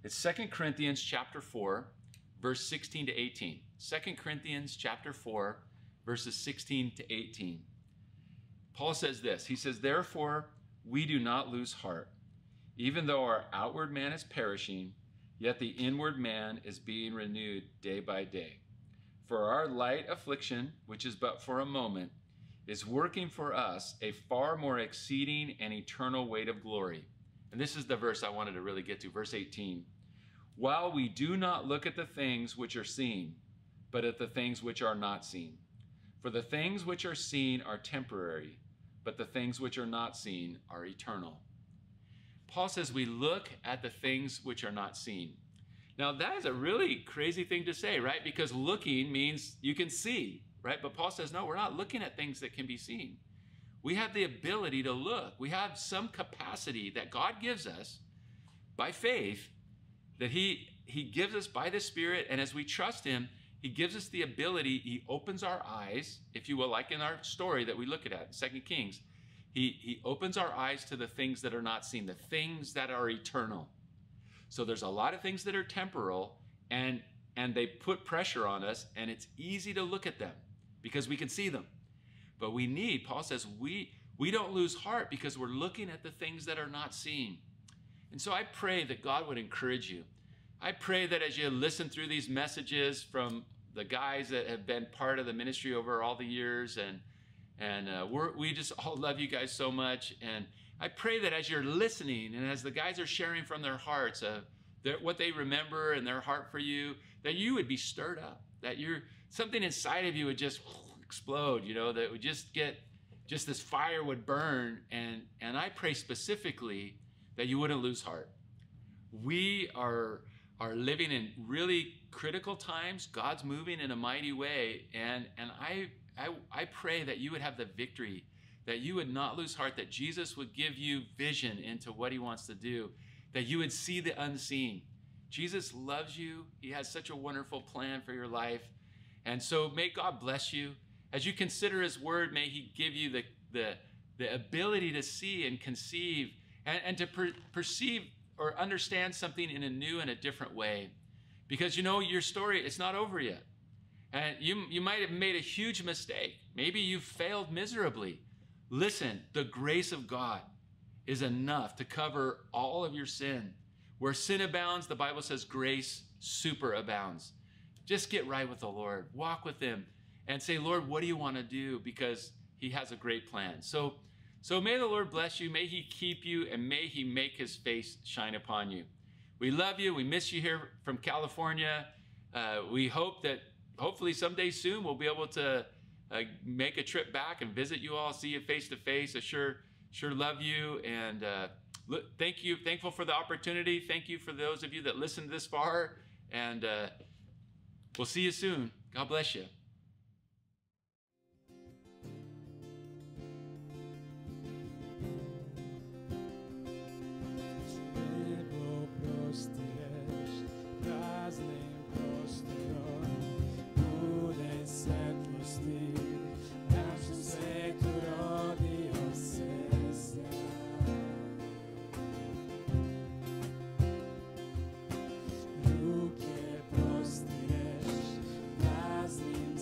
It's 2 Corinthians chapter 4, verse 16 to 18. 2 Corinthians chapter 4, verses 16 to 18. Paul says this. He says, therefore, we do not lose heart. Even though our outward man is perishing, yet the inward man is being renewed day by day. For our light affliction, which is but for a moment, is working for us a far more exceeding and eternal weight of glory. And this is the verse I wanted to really get to, verse 18. While we do not look at the things which are seen, but at the things which are not seen. For the things which are seen are temporary, but the things which are not seen are eternal. Paul says we look at the things which are not seen. Now that is a really crazy thing to say, right? Because looking means you can see, right? But Paul says, no, we're not looking at things that can be seen. We have the ability to look. We have some capacity that God gives us by faith, that he gives us by the Spirit, and as we trust him, he gives us the ability, he opens our eyes, if you will, like in our story that we look at, 2 Kings. He opens our eyes to the things that are not seen, the things that are eternal. So there's a lot of things that are temporal, and they put pressure on us, and it's easy to look at them because we can see them. But we need, Paul says, we don't lose heart because we're looking at the things that are not seen. And so I pray that God would encourage you. I pray that as you listen through these messages from the guys that have been part of the ministry over all the years, and we just all love you guys so much. And I pray that as you're listening and as the guys are sharing from their hearts what they remember and their heart for you, that you would be stirred up, that something inside of you would just explode, you know, that would just this fire would burn. And I pray specifically that you wouldn't lose heart. We are living in really critical times. God's moving in a mighty way. And I pray that you would have the victory, that you would not lose heart, that Jesus would give you vision into what he wants to do, that you would see the unseen. Jesus loves you. He has such a wonderful plan for your life. And so may God bless you. As you consider his word, may he give you the ability to see and conceive and to perceive or understand something in a new and a different way. Because, you know, your story, it's not over yet. And you might have made a huge mistake. Maybe you failed miserably. Listen, the grace of God is enough to cover all of your sin. Where sin abounds, the Bible says grace superabounds. Just get right with the Lord. Walk with him and say, Lord, what do you want to do? Because he has a great plan. So may the Lord bless you. May he keep you, and may he make his face shine upon you. We love you. We miss you here from California. We hope that hopefully someday soon we'll be able to make a trip back and visit you all, see you face to face. I sure love you, and thank you. Thankful for the opportunity. Thank you for those of you that listened this far, and we'll see you soon. God bless you. Ruke prostires, praznim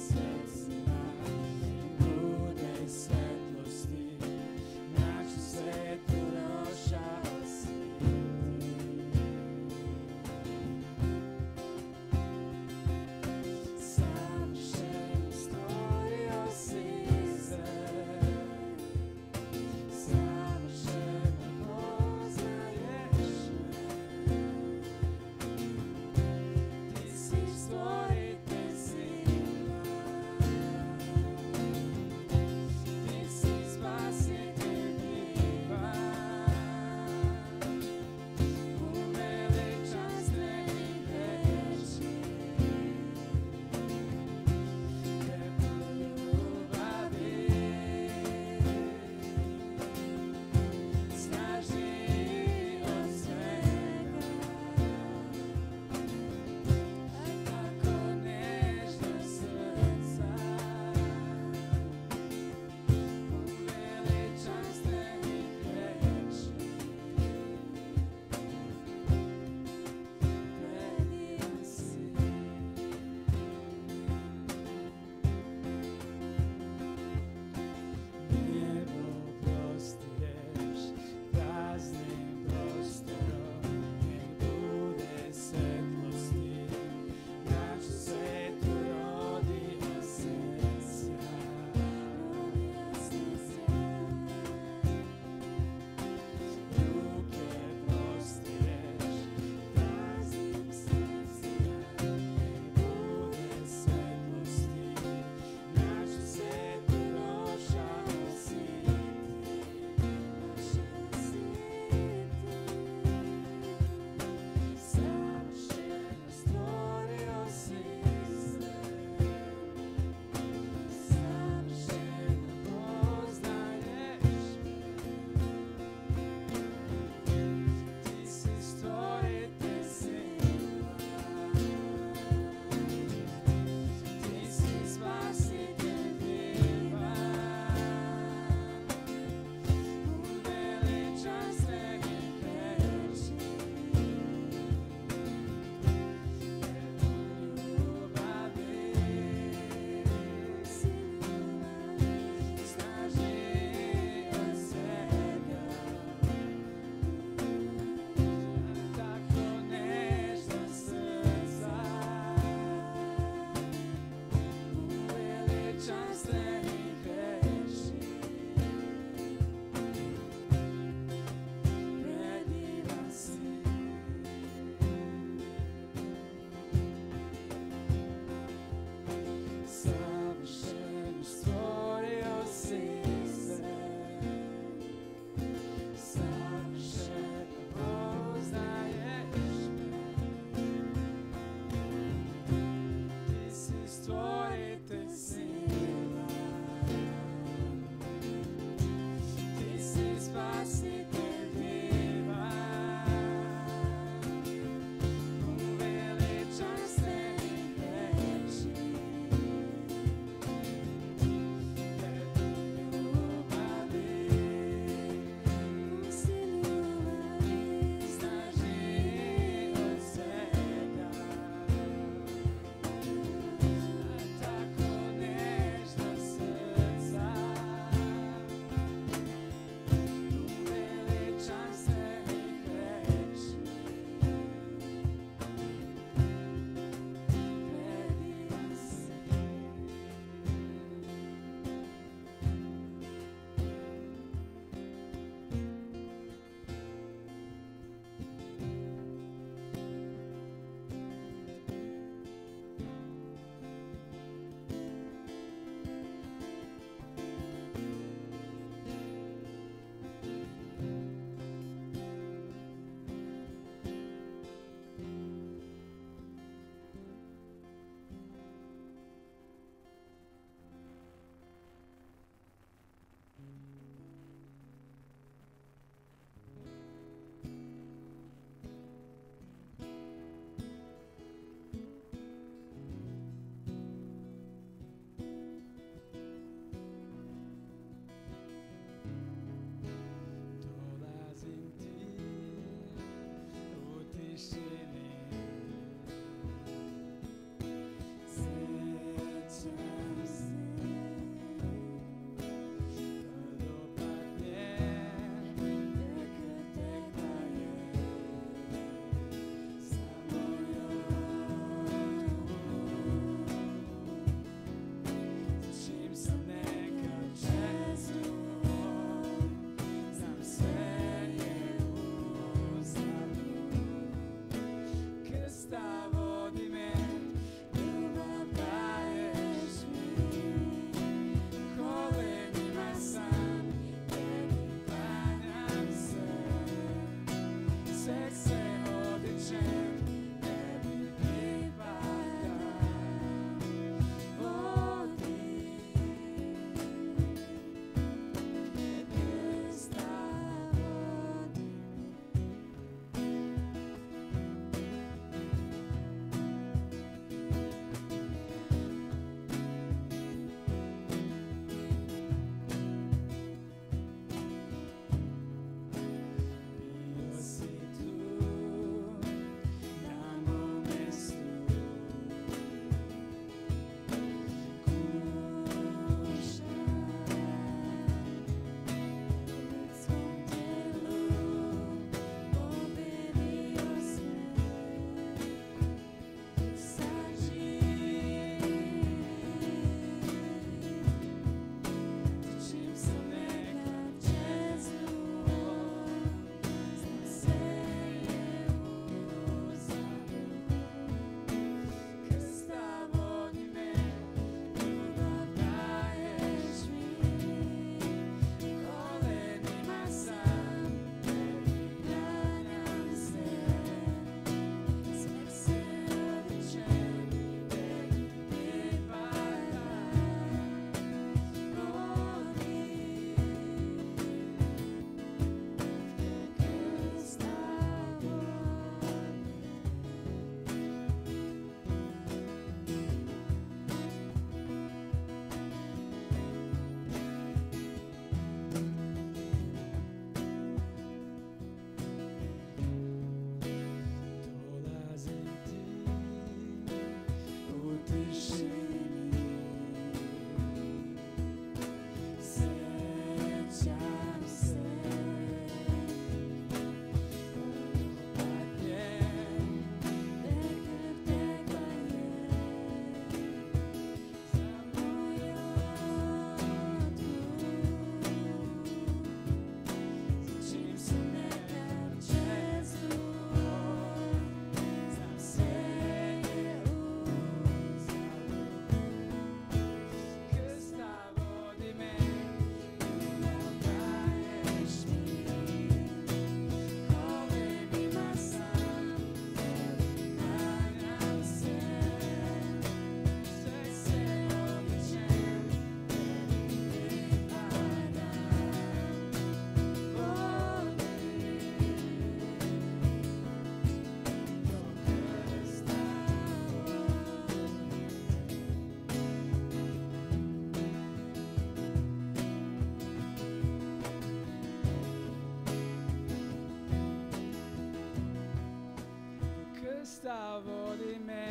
krsta vodi me,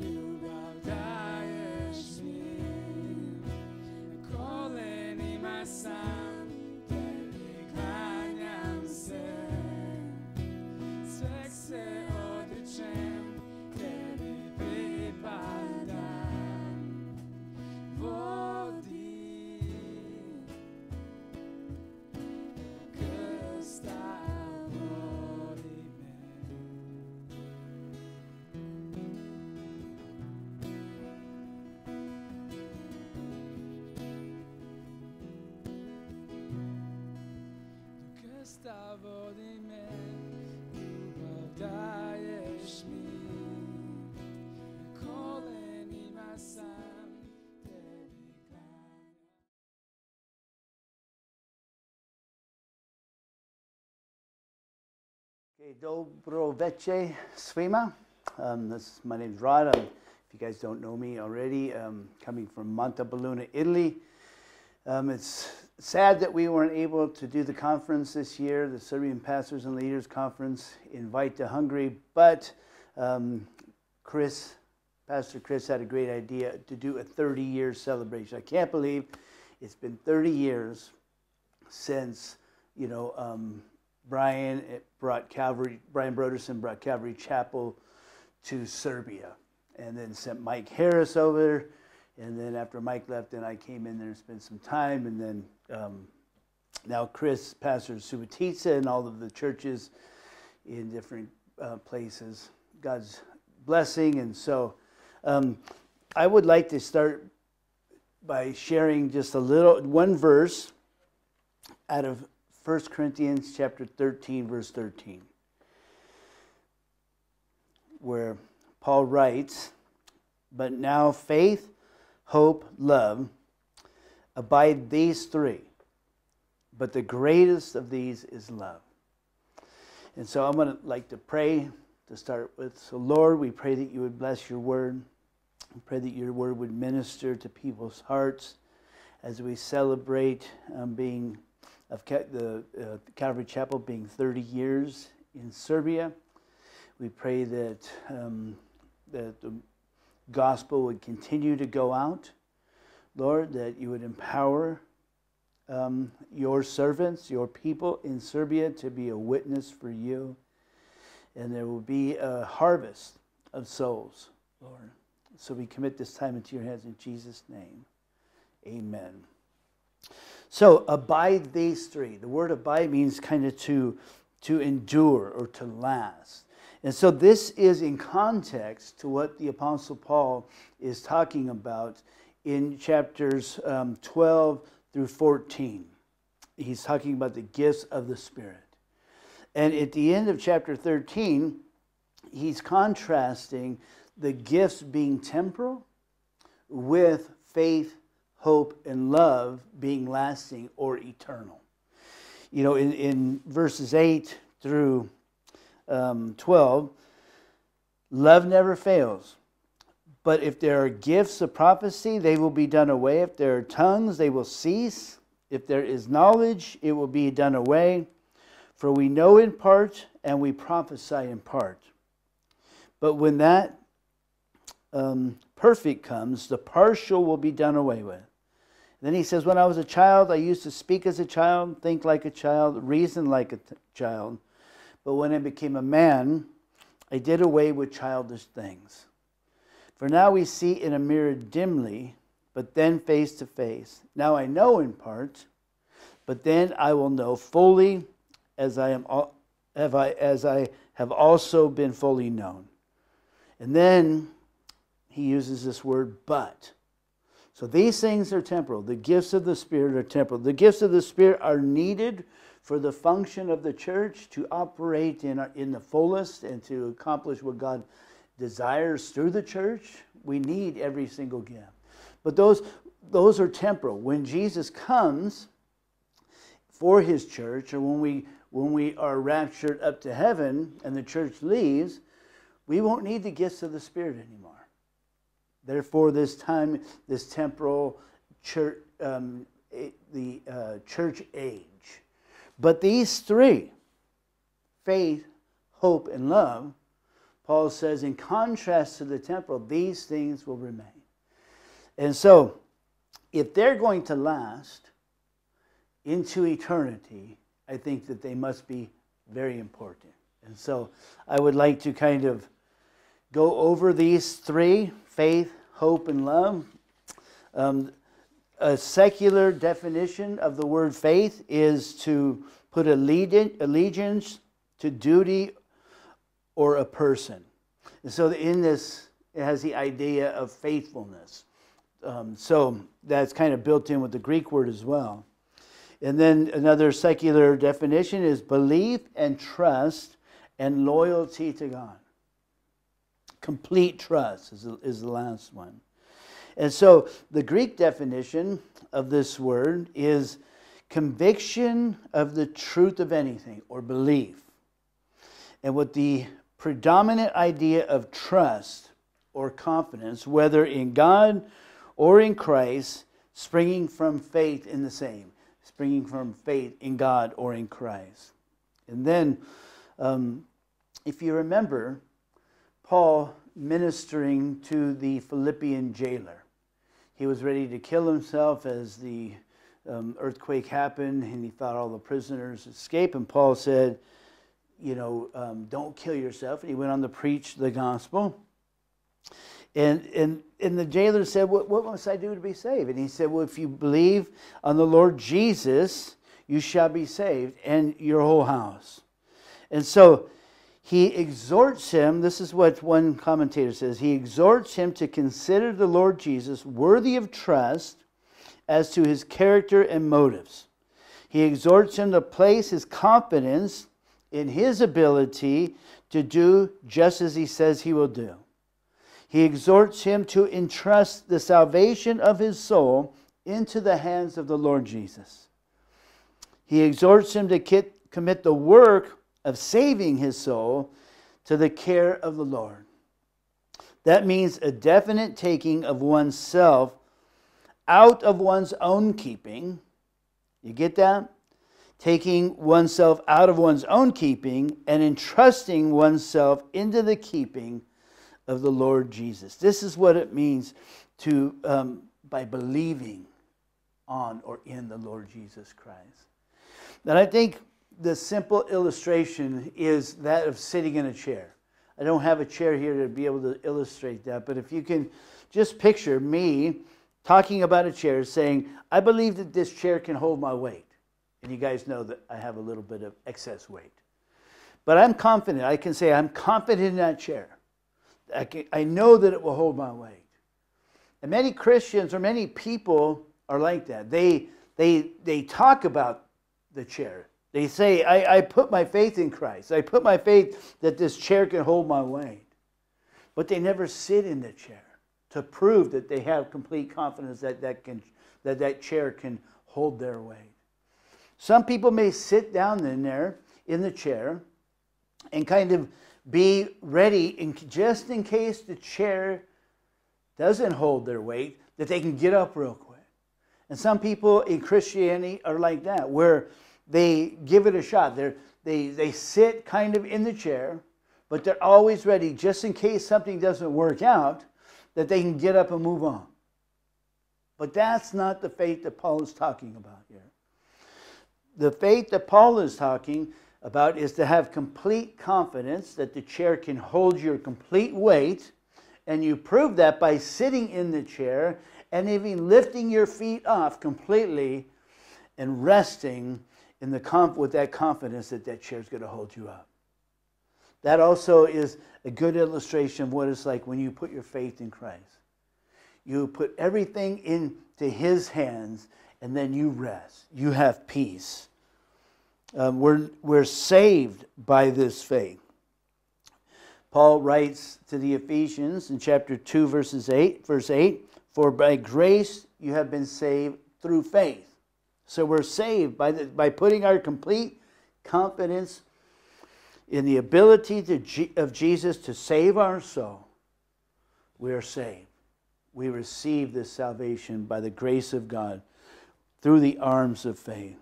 ljubav daješ mi. Na kolenima sam, tebi klanjam se. Sveg se odričem, tebi pripadam. Vodi krsta vodi me. Krsta vodi me, ljubav daješ mi. Na kolenima sam, tebi klanjam. Okay, dobro večer svima. My name's Rod. If you guys don't know me already, coming from Montebelluna, Italy. It's sad that we weren't able to do the conference this year, the Serbian Pastors and Leaders Conference, invite to Hungary, but Pastor Kris had a great idea to do a 30-year celebration. I can't believe it's been 30 years since, Brian Broderson brought Calvary Chapel to Serbia, and then sent Mike Harris over. And then after Mike left, then I came in there and spent some time. And then now Kris pastors Subota and all of the churches in different places. God's blessing. And so I would like to start by sharing just one verse out of 1 Corinthians chapter 13, verse 13, where Paul writes, "But now faith, hope, love, abide these three, but the greatest of these is love." And so I'm going to like to pray to start with. So Lord, we pray that you would bless your word. We pray that your word would minister to people's hearts as we celebrate the Calvary Chapel being 30 years in Serbia. We pray that the gospel would continue to go out. Lord, that you would empower your servants, your people in Serbia to be a witness for you. And there will be a harvest of souls, Lord. So we commit this time into your hands in Jesus' name. Amen. So abide these three. The word abide means kind of to endure or to last. And so this is in context to what the Apostle Paul is talking about in chapters 12 through 14. He's talking about the gifts of the Spirit. And at the end of chapter 13, he's contrasting the gifts being temporal with faith, hope, and love being lasting or eternal. In verses 8 through 12, love never fails. But if there are gifts of prophecy, they will be done away. If there are tongues, they will cease. If there is knowledge, it will be done away. For we know in part, and we prophesy in part. But when that perfect comes, the partial will be done away with. Then he says, when I was a child, I used to speak as a child, think like a child, reason like a child. But when I became a man, I did away with childish things. For now we see in a mirror dimly, but then face to face. Now I know in part, but then I will know fully, as I have also been fully known. And then he uses this word, but. So these things are temporal. The gifts of the Spirit are temporal. The gifts of the Spirit are needed for the function of the church to operate in the fullest and to accomplish what God desires through the church. We need every single gift. But those are temporal. When Jesus comes for his church, or when we are raptured up to heaven and the church leaves, we won't need the gifts of the Spirit anymore. Therefore, this temporal church, the church age. But these three, faith, hope, and love, Paul says, in contrast to the temporal, these things will remain. And so, if they're going to last into eternity, I think that they must be very important. And so, I would like to kind of go over these three: faith, hope, and love. A secular definition of the word faith is to put allegiance to duty or a person. And so in this, it has the idea of faithfulness. So that's kind of built in with the Greek word as well. And then another secular definition is belief and trust and loyalty to God. Complete trust is the last one. And so the Greek definition of this word is conviction of the truth of anything, or belief. And with the predominant idea of trust or confidence, whether in God or in Christ, springing from faith in the same. Springing from faith in God or in Christ. And then, if you remember, Paul ministering to the Philippian jailer. He was ready to kill himself as the earthquake happened, and he thought all the prisoners escaped. And Paul said, don't kill yourself. And he went on to preach the gospel. And the jailer said, what must I do to be saved? And he said, well, if you believe on the Lord Jesus, you shall be saved, and your whole house. And so he exhorts him, this is what one commentator says, he exhorts him to consider the Lord Jesus worthy of trust as to his character and motives. He exhorts him to place his confidence in his ability to do just as he says he will do. He exhorts him to entrust the salvation of his soul into the hands of the Lord Jesus. He exhorts him to commit the work of saving his soul to the care of the Lord. That means a definite taking of oneself out of one's own keeping. You get that? Taking oneself out of one's own keeping and entrusting oneself into the keeping of the Lord Jesus. This is what it means to by believing on or in the Lord Jesus Christ. And I think the simple illustration is that of sitting in a chair. I don't have a chair here to be able to illustrate that, but if you can just picture me talking about a chair saying, I believe that this chair can hold my weight. And you guys know that I have a little bit of excess weight. But I'm confident. I can say I'm confident in that chair. I know that it will hold my weight. And many Christians or many people are like that. They talk about the chair. They say, I put my faith in Christ. I put my faith that this chair can hold my weight. But they never sit in the chair to prove that they have complete confidence that chair can hold their weight. Some people may sit down in there in the chair and kind of be ready, just in case the chair doesn't hold their weight, that they can get up real quick. And some people in Christianity are like that, where they give it a shot. They sit kind of in the chair, but they're always ready, just in case something doesn't work out, that they can get up and move on. But that's not the faith that Paul is talking about here. The faith that Paul is talking about is to have complete confidence that the chair can hold your complete weight, and you prove that by sitting in the chair and even lifting your feet off completely and resting in with that confidence that that chair is going to hold you up. That also is a good illustration of what it's like when you put your faith in Christ. You put everything into His hands, and then you rest. You have peace. We're saved by this faith. Paul writes to the Ephesians in chapter 2, verse 8, "For by grace you have been saved through faith." So we're saved by putting our complete confidence in the ability of Jesus to save our soul. We are saved. We receive this salvation by the grace of God through the arms of faith.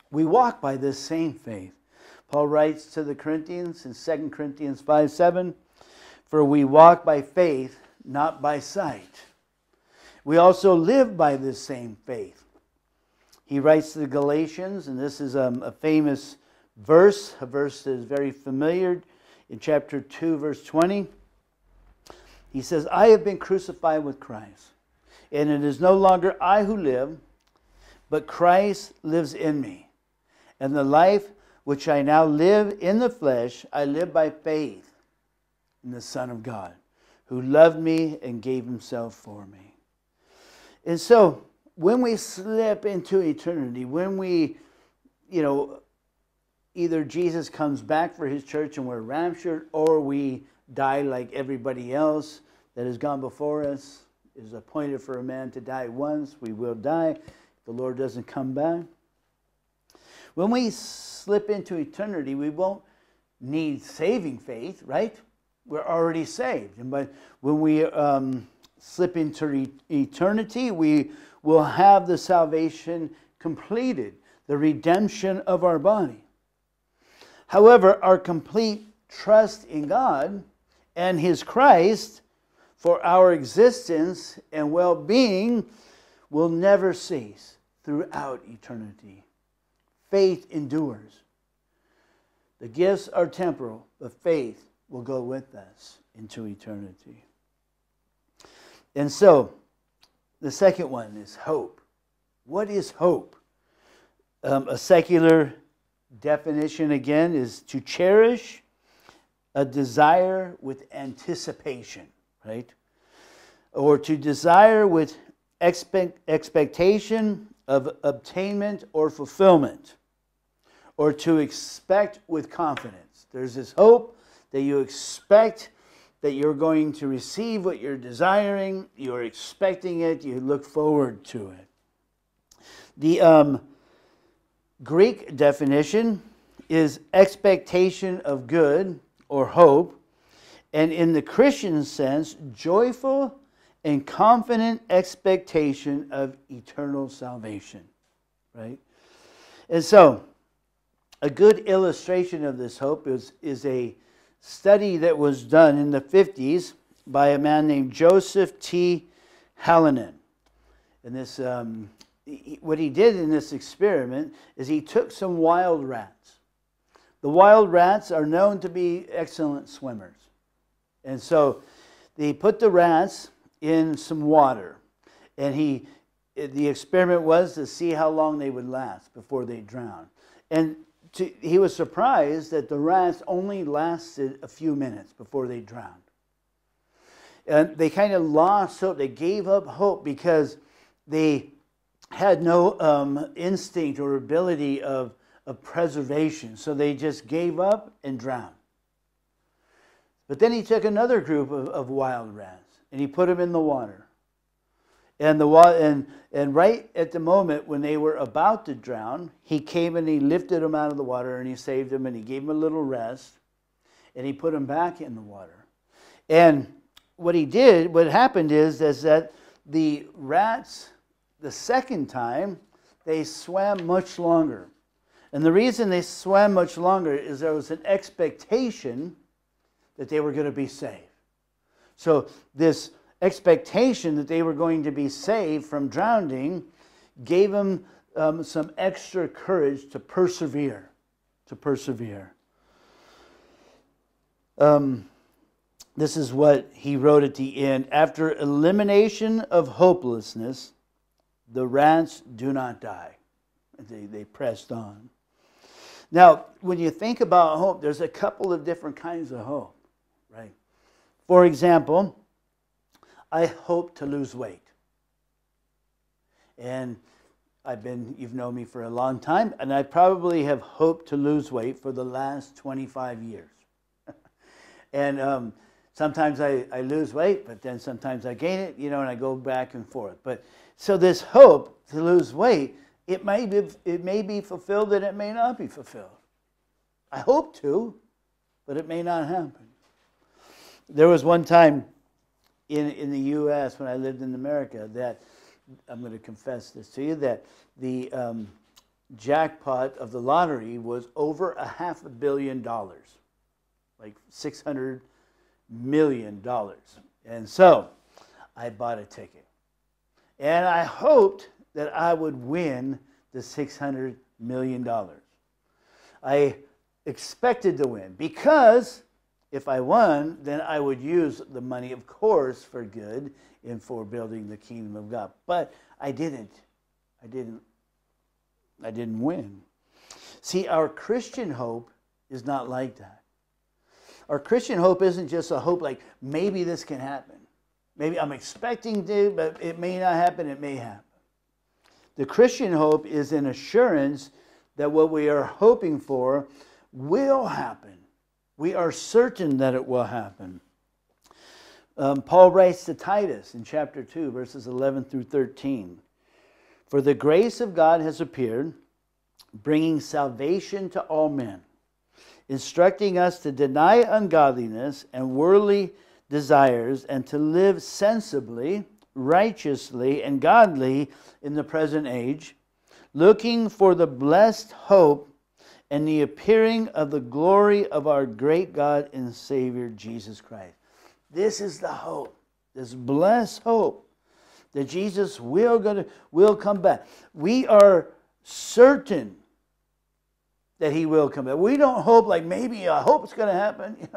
We walk by this same faith. Paul writes to the Corinthians in 2 Corinthians 5:7, For we walk by faith, not by sight. We also live by this same faith. He writes to the Galatians, and this is a famous verse, a verse that is very familiar, in chapter 2, verse 20. He says, I have been crucified with Christ, and it is no longer I who live, but Christ lives in me. And the life which I now live in the flesh, I live by faith in the Son of God, who loved me and gave himself for me. And so, when we slip into eternity, when we, either Jesus comes back for his church and we're raptured, or we die like everybody else that has gone before us, it is appointed for a man to die once, we will die if the Lord doesn't come back. When we slip into eternity, we won't need saving faith, right? We're already saved. But when we slip into eternity, we will have the salvation completed, the redemption of our body. However, our complete trust in God and his Christ for our existence and well-being will never cease throughout eternity. Faith endures. The gifts are temporal, but faith will go with us into eternity. And so, the second one is hope. What is hope? A secular definition, again, is to cherish a desire with anticipation, right? Or to desire with expectation of obtainment or fulfillment. Or to expect with confidence. There's this hope that you expect that you're going to receive what you're desiring. You're expecting it. You look forward to it. The Greek definition is expectation of good or hope. And in the Christian sense, joyful and confident expectation of eternal salvation. Right? And so, a good illustration of this hope is a study that was done in the 50s by a man named Joseph T. Hallinan. And this, what he did in this experiment is he took some wild rats. The wild rats are known to be excellent swimmers. And so they put the rats in some water. And the experiment was to see how long they would last before they drowned. And he was surprised that the rats only lasted a few minutes before they drowned. And they kind of lost hope. They gave up hope because they had no instinct or ability of preservation. So they just gave up and drowned. But then he took another group of wild rats and he put them in the water. And right at the moment when they were about to drown, he came and he lifted them out of the water and he saved them and he gave them a little rest and he put them back in the water. And what happened is that the rats, the second time, they swam much longer. And the reason they swam much longer is there was an expectation that they were going to be saved. So this expectation that they were going to be saved from drowning gave them some extra courage to persevere. This is what he wrote at the end. After elimination of hopelessness, the rats do not die. They pressed on. Now, when you think about hope, there's a couple of different kinds of hope, right? For example, I hope to lose weight. And you've known me for a long time, and I probably have hoped to lose weight for the last 25 years. And sometimes I lose weight, but then sometimes I gain it, and I go back and forth. But so this hope to lose weight, it may be fulfilled and it may not be fulfilled. I hope to, but it may not happen. There was one time in the U.S. when I lived in America that, I'm going to confess this to you, that the jackpot of the lottery was over $500 million, like $600 million. And so I bought a ticket. And I hoped that I would win the $600 million. I expected to win because if I won, then I would use the money, of course, for good and for building the kingdom of God. But I didn't. I didn't win. See, our Christian hope is not like that. Our Christian hope isn't just a hope like maybe this can happen. Maybe I'm expecting to, but it may not happen, it may happen. The Christian hope is an assurance that what we are hoping for will happen. We are certain that it will happen. Paul writes to Titus in chapter 2, verses 11 through 13. For the grace of God has appeared, bringing salvation to all men, instructing us to deny ungodliness and worldly desires and to live sensibly, righteously, and godly in the present age, looking for the blessed hope and the appearing of the glory of our great God and Savior, Jesus Christ. This is the hope, this blessed hope that Jesus will come back. We are certain that he will come back. We don't hope like maybe I hope it's going to happen.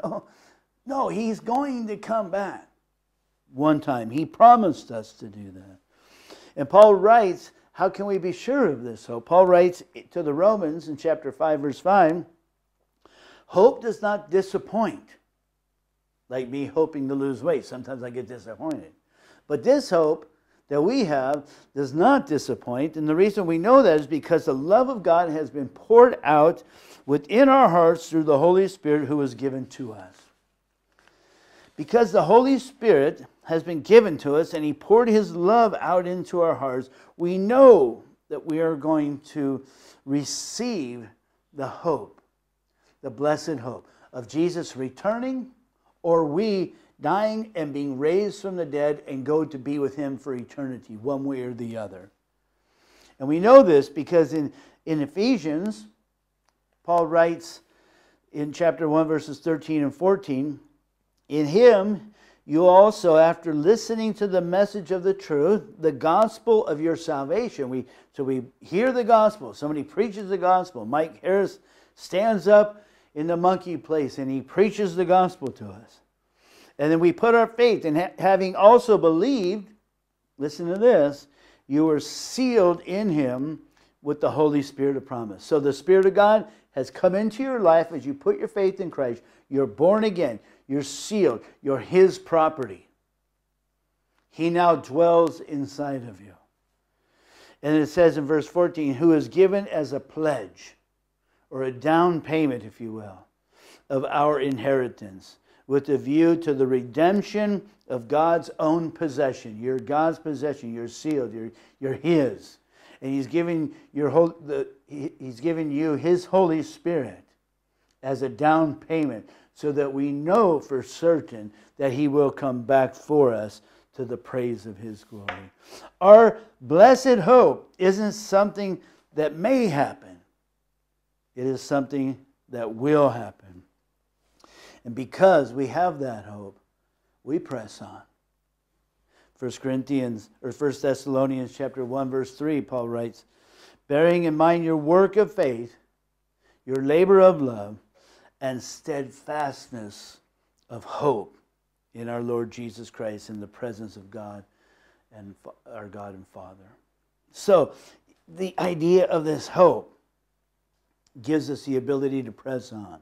No, he's going to come back one time. He promised us to do that. And Paul writes, how can we be sure of this hope? Paul writes to the Romans in chapter 5, verse 5, hope does not disappoint. Like me hoping to lose weight. Sometimes I get disappointed. But this hope that we have does not disappoint. And the reason we know that is because the love of God has been poured out within our hearts through the Holy Spirit who was given to us. Because the Holy Spirit has been given to us and he poured his love out into our hearts, we know that we are going to receive the hope, the blessed hope of Jesus returning, or we dying and being raised from the dead and go to be with him for eternity, one way or the other. And we know this because in Ephesians, Paul writes in chapter 1, verses 13 and 14, in him you also, after listening to the message of the truth, the gospel of your salvation. So we hear the gospel. Somebody preaches the gospel. Mike Harris stands up in the monkey place and he preaches the gospel to us. And then we put our faith in having also believed, listen to this, you were sealed in him with the Holy Spirit of promise. So the Spirit of God has come into your life as you put your faith in Christ. You're born again. You're sealed. You're his property. He now dwells inside of you. And it says in verse 14, who is given as a pledge, or a down payment, if you will, of our inheritance, with a view to the redemption of God's own possession. You're God's possession. You're sealed. You're his. And he's given you his Holy Spirit as a down payment, so that we know for certain that he will come back for us to the praise of his glory. Our blessed hope isn't something that may happen. It is something that will happen. And because we have that hope, we press on. 1 Thessalonians chapter 1, verse 3, Paul writes, bearing in mind your work of faith, your labor of love, and steadfastness of hope in our Lord Jesus Christ in the presence of God and our God and Father. So the idea of this hope gives us the ability to press on,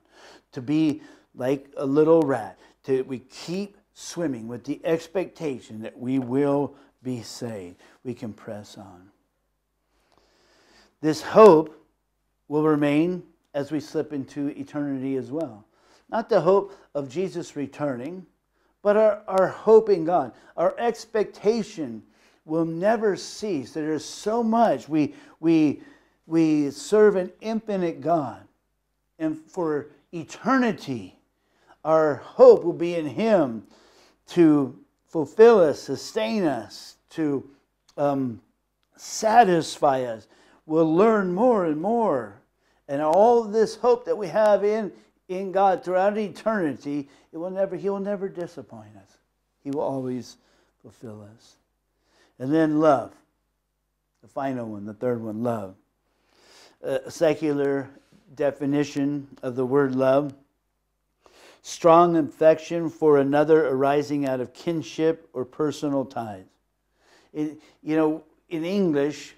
to be like a little rat. We keep swimming with the expectation that we will be saved. We can press on. This hope will remain as we slip into eternity as well. Not the hope of Jesus returning, but our hope in God. Our expectation will never cease. There is so much. We serve an infinite God. And for eternity, our hope will be in him to fulfill us, sustain us, to satisfy us. We'll learn more and more. And all of this hope that we have in in God throughout eternity, He will never disappoint us. He will always fulfill us. And then love. The final one, the third one, love. A secular definition of the word love: strong affection for another arising out of kinship or personal ties. In English,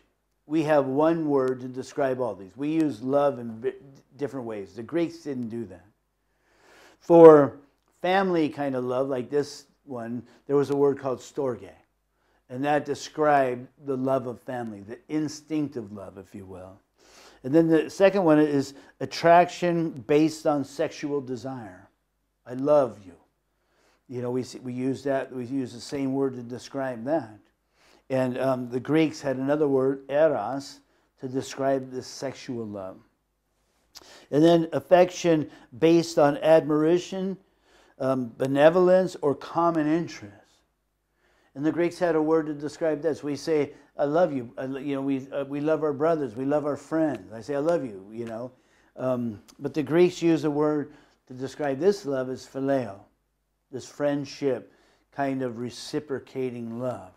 we have one word to describe all these. We use love in different ways. The Greeks didn't do that. For family kind of love, like this one, there was a word called storge. And that described the love of family, the instinctive love, if you will. And then the second one is attraction based on sexual desire. I love you. We use that. We use the same word to describe that. And the Greeks had another word, eros, to describe this sexual love. And then affection based on admiration, benevolence, or common interest. And the Greeks had a word to describe this. We say, I love you. We love our brothers. We love our friends. I say, I love you, But the Greeks use a word to describe this love as phileo, this friendship, kind of reciprocating love.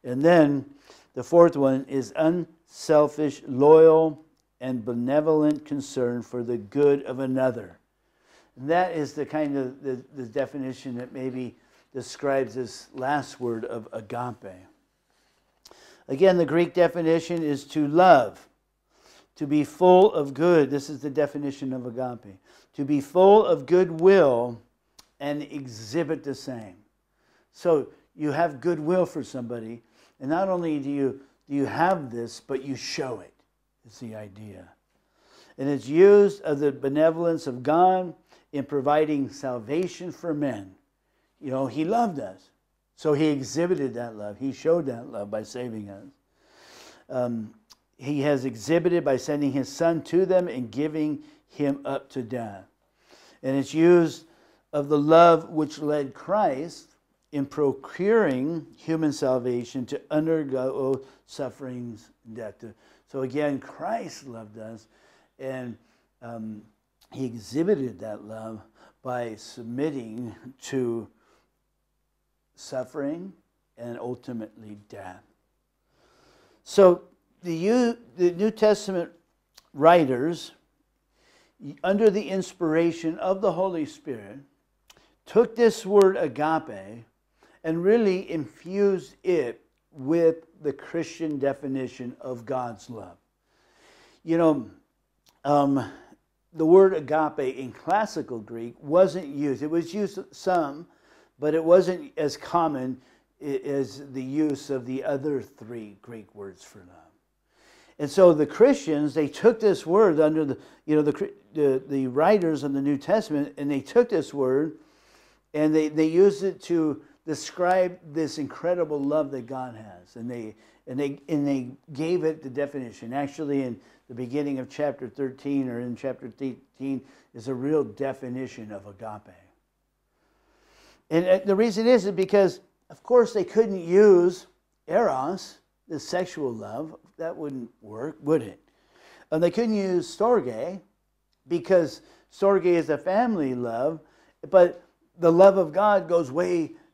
And then the fourth one is unselfish, loyal, and benevolent concern for the good of another. And that is the kind of the definition that maybe describes this last word of agape. Again, the Greek definition is to love, to be full of good. This is the definition of agape. To be full of goodwill and exhibit the same. So you have goodwill for somebody, and not only do you have this, but you show it. It's the idea. And it's used of the benevolence of God in providing salvation for men. He loved us. So He exhibited that love. He showed that love by saving us. He has exhibited by sending His Son to them and giving Him up to death. And it's used of the love which led Christ in procuring human salvation to undergo sufferings and death. So again, Christ loved us, and He exhibited that love by submitting to suffering and ultimately death. So the New Testament writers, under the inspiration of the Holy Spirit, took this word agape and really infused it with the Christian definition of God's love. The word agape in classical Greek wasn't used. It was used some, but it wasn't as common as the use of the other three Greek words for love. And so the Christians, they took this word under the writers of the New Testament, and they took this word and they used it to describe this incredible love that God has. And they gave it the definition. Actually, in the beginning of chapter 13 or in chapter 13 is a real definition of agape. And the reason is because, of course, they couldn't use eros, the sexual love. That wouldn't work, would it? And they couldn't use storge, because storge is a family love, but the love of God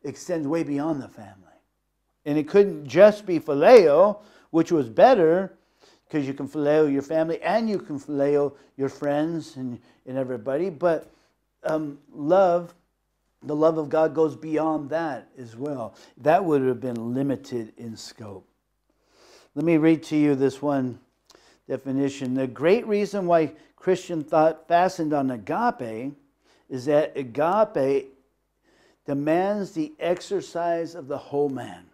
extends way beyond the family. And it couldn't just be phileo, which was better, because you can phileo your family and you can phileo your friends and everybody. But love, the love of God goes beyond that as well. That would have been limited in scope. Let me read to you this one definition. The great reason why Christian thought fastened on agape is that agape demands the exercise of the whole man.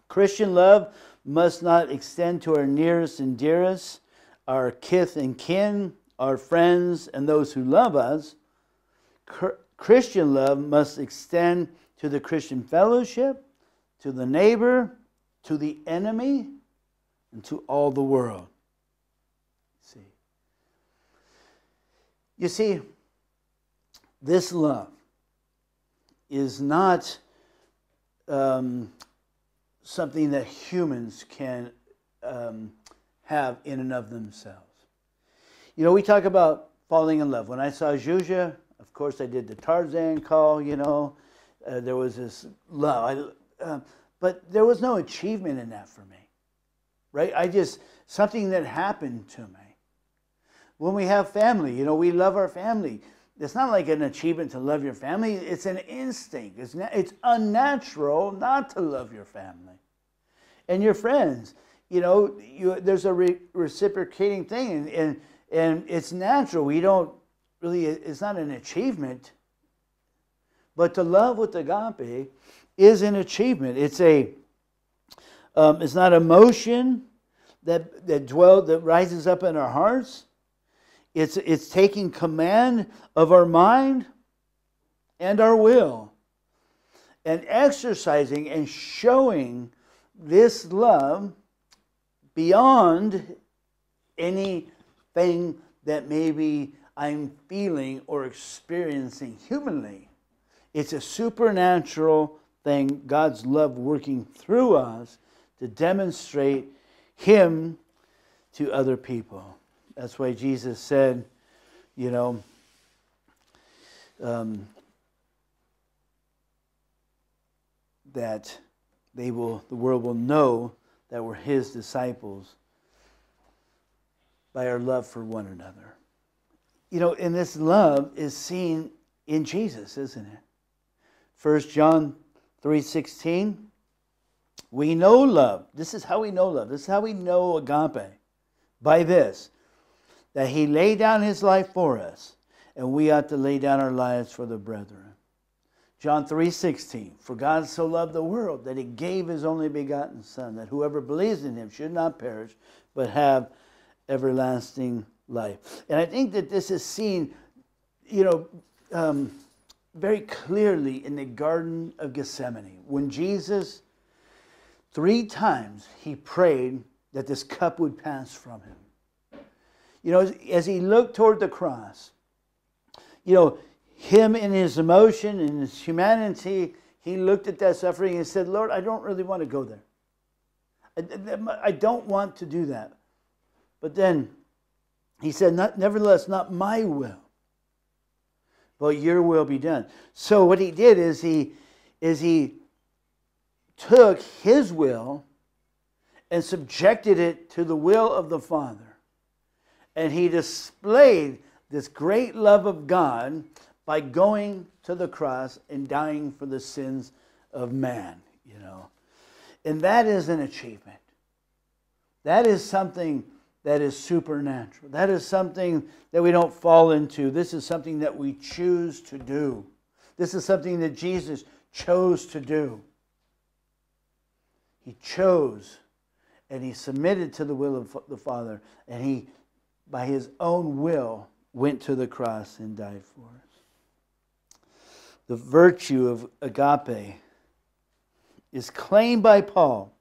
Christian love must not extend to our nearest and dearest, our kith and kin, our friends, and those who love us. Christian love must extend to the Christian fellowship, to the neighbor, to the enemy, and to all the world. You see, this love is not something that humans can have in and of themselves. We talk about falling in love. When I saw Zhuzha, of course I did the Tarzan call, you know. There was this love. But there was no achievement in that for me, right? Something that happened to me. When we have family, you know, we love our family. It's not like an achievement to love your family. It's an instinct. It's unnatural not to love your family. And your friends, you know, there's a reciprocating thing. And it's natural. We don't really, it's not an achievement. But to love with agape is an achievement. It's not emotion that rises up in our hearts. It's taking command of our mind and our will and exercising and showing this love beyond anything that maybe I'm feeling or experiencing humanly. It's a supernatural thing, God's love working through us to demonstrate Him to other people. That's why Jesus said, you know, that the world will know that we're His disciples by our love for one another. You know, and this love is seen in Jesus, isn't it? 1 John 3:16, we know love. This is how we know love. This is how we know agape. By this, that He laid down His life for us, and we ought to lay down our lives for the brethren. John 3:16, for God so loved the world that He gave His only begotten Son, that whoever believes in Him should not perish, but have everlasting life. And I think that this is seen, you know, very clearly in the Garden of Gethsemane. When Jesus, 3 times, He prayed that this cup would pass from Him. You know, as He looked toward the cross, you know, Him in His emotion, in His humanity, He looked at that suffering and said, Lord, I don't really want to go there. I don't want to do that. But then He said, nevertheless, not my will, but your will be done. So what He did is He took His will and subjected it to the will of the Father. And He displayed this great love of God by going to the cross and dying for the sins of man, you know. And that is an achievement. That is something that is supernatural. That is something that we don't fall into. This is something that we choose to do. This is something that Jesus chose to do. He chose and He submitted to the will of the Father, and He, by His own will, went to the cross and died for us. The virtue of agape is claimed by Paul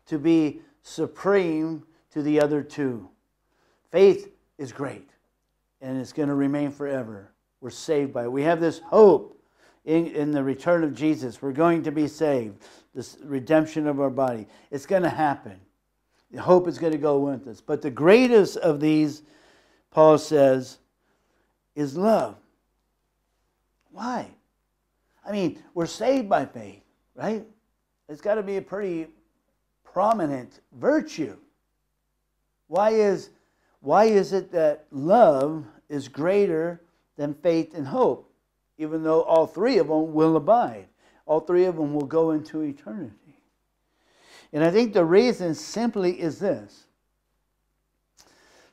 to be supreme to the other two. Faith is great, and it's going to remain forever. We're saved by it. We have this hope in the return of Jesus. We're going to be saved. This redemption of our body. It's going to happen. The hope is going to go with us. But the greatest of these, Paul says, is love. Why? I mean, we're saved by faith, right? It's got to be a pretty prominent virtue. Why is it that love is greater than faith and hope, even though all 3 of them will abide? All 3 of them will go into eternity. And I think the reason simply is this,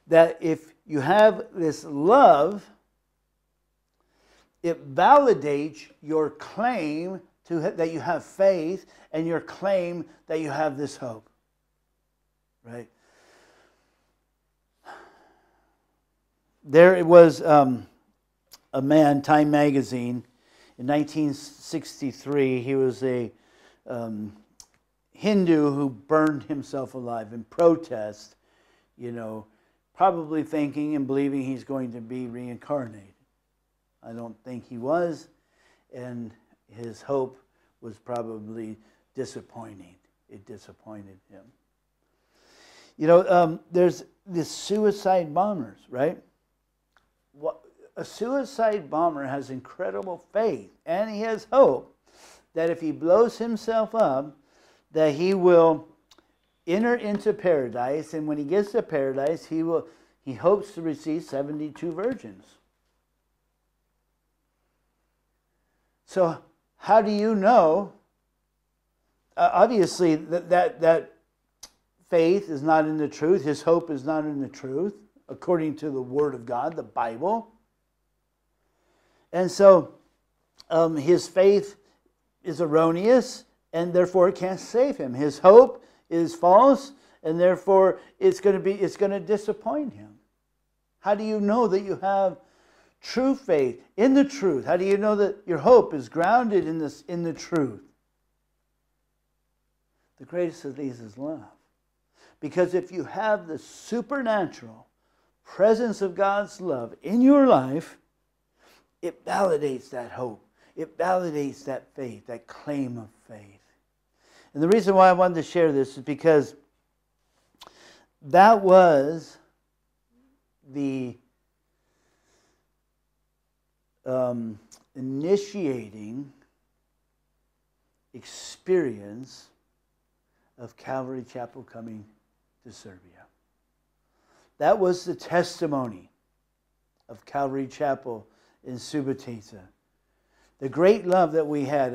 that if you have this love, it validates your claim that you have faith and your claim that you have this hope, right? There was a man, Time magazine, in 1963. He was a Hindu who burned himself alive in protest, you know, probably thinking and believing he's going to be reincarnated. I don't think he was, and his hope was probably disappointing. It disappointed him. You know, there's this suicide bombers, right? A suicide bomber has incredible faith, and he has hope that if he blows himself up, that he will enter into paradise, and when he gets to paradise, he hopes to receive 72 virgins. So how do you know? Obviously, that faith is not in the truth. His hope is not in the truth, according to the Word of God, the Bible. And so his faith is erroneous, and therefore it can't save him. His hope is false, and therefore it's going to disappoint him. How do you know that you have true faith in the truth? How do you know that your hope is grounded in the truth? The greatest of these is love. Because if you have the supernatural presence of God's love in your life, it validates that hope. It validates that faith, that claim of faith. And the reason why I wanted to share this is because that was the initiating experience of Calvary Chapel coming to Serbia. That was the testimony of Calvary Chapel in Subota. The great love that we had.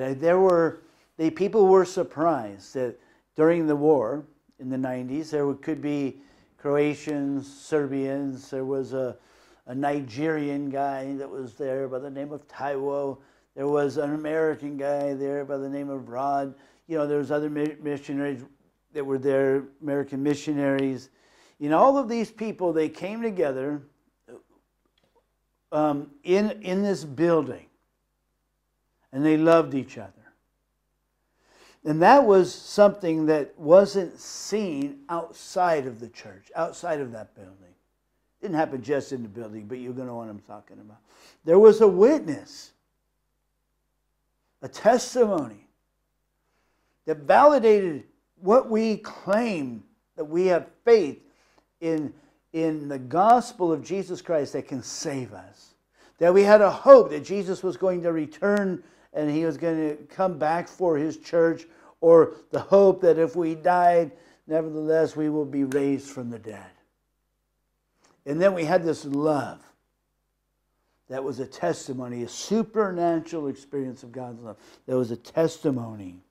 People were surprised that during the war in the 90s, there could be Croatians, Serbians. There was a Nigerian guy that was there by the name of Theo. There was an American guy there by the name of Rod. You know, there was other missionaries that were there, American missionaries. You know, all of these people, they came together in this building, and they loved each other. And that was something that wasn't seen outside of the church, outside of that building. It didn't happen just in the building, but you're going to know what I'm talking about. There was a witness, a testimony that validated what we claim, that we have faith in the gospel of Jesus Christ that can save us. That we had a hope that Jesus was going to return and he was going to come back for his church, or the hope that if we died, nevertheless we will be raised from the dead. And then we had this love. That was a testimony, a supernatural experience of God's love. That was a testimony.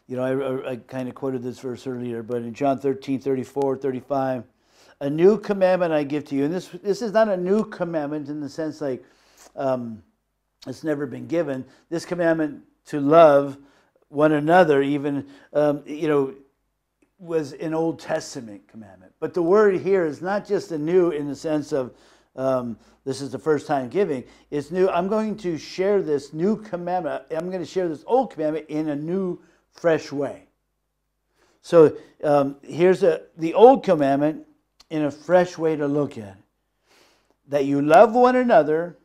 You know, I kind of quoted this verse earlier, but in John 13, 34, 35, a new commandment I give to you. And this is not a new commandment in the sense like it's never been given. This commandment to love one another even, was an Old Testament commandment. But the word here is not just a new in the sense of this is the first time giving. It's new. I'm going to share this new commandment. I'm going to share this old commandment in a new, fresh way. So here's the old commandment in a fresh way to look at it. That you love one another,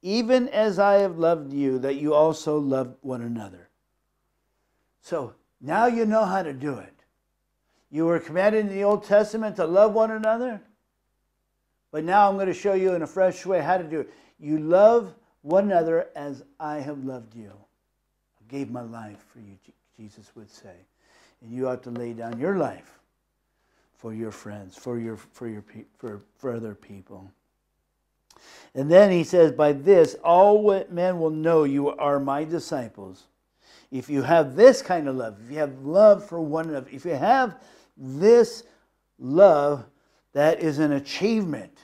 even as I have loved you, that you also love one another. So now you know how to do it. You were commanded in the Old Testament to love one another, but now I'm going to show you in a fresh way how to do it. You love one another as I have loved you. I gave my life for you, Jesus would say. And you ought to lay down your life for your friends, for other people. And then he says, by this, all men will know you are my disciples. If you have this kind of love, if you have love for one another, if you have this love, that is an achievement.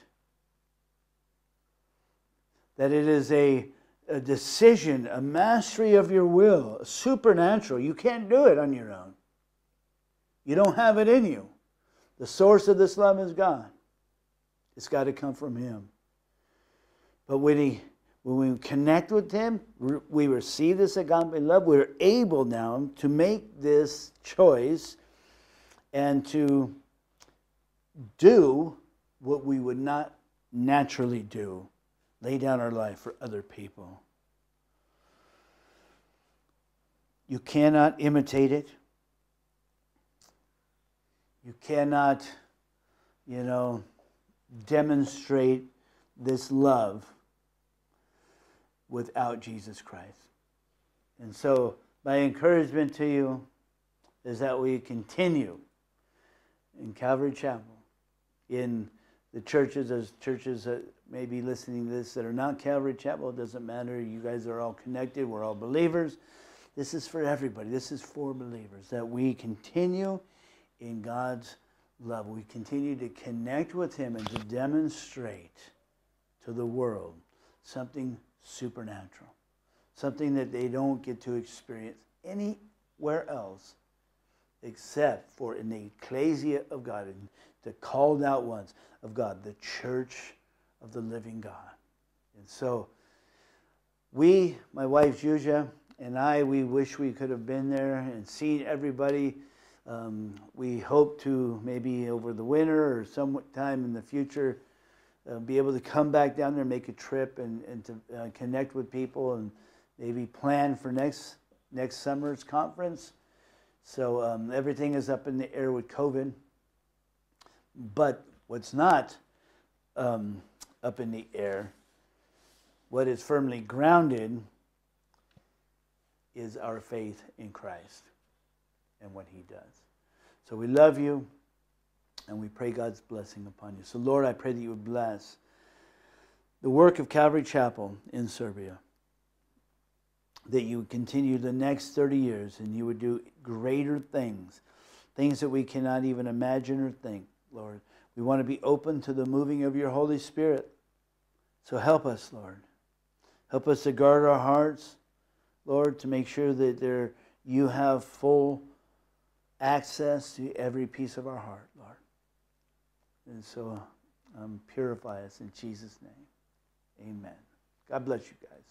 That it is a decision, a mastery of your will, supernatural. You can't do it on your own. You don't have it in you. The source of this love is God. It's got to come from Him. But when we connect with Him, we receive this agape love. We're able now to make this choice and to do what we would not naturally do. Lay down our life for other people. You cannot imitate it. You cannot, demonstrate this love without Jesus Christ. And so my encouragement to you is that we continue in Calvary Chapel, in the churches, as churches that may be listening to this that are not Calvary Chapel. It doesn't matter. You guys are all connected. We're all believers. This is for everybody. This is for believers, that we continue in God's love. We continue to connect with Him and to demonstrate to the world something supernatural, something that they don't get to experience anywhere else except for in the ecclesia of God, in the called out ones of God, the church of the living God. And so we, my wife Julia and I, we wish we could have been there and seen everybody. We hope to maybe over the winter or sometime in the future be able to come back down there and make a trip and to connect with people and maybe plan for next summer's conference. So everything is up in the air with COVID. But what's not up in the air, what is firmly grounded, is our faith in Christ and what He does. So we love you, and we pray God's blessing upon you. So Lord, I pray that you would bless the work of Calvary Chapel in Serbia, that you would continue the next 30 years and you would do greater things, things that we cannot even imagine or think, Lord. We want to be open to the moving of your Holy Spirit. So help us, Lord. Help us to guard our hearts, Lord, to make sure that you have full access to every piece of our heart, Lord. And so purify us in Jesus' name. Amen. God bless you guys.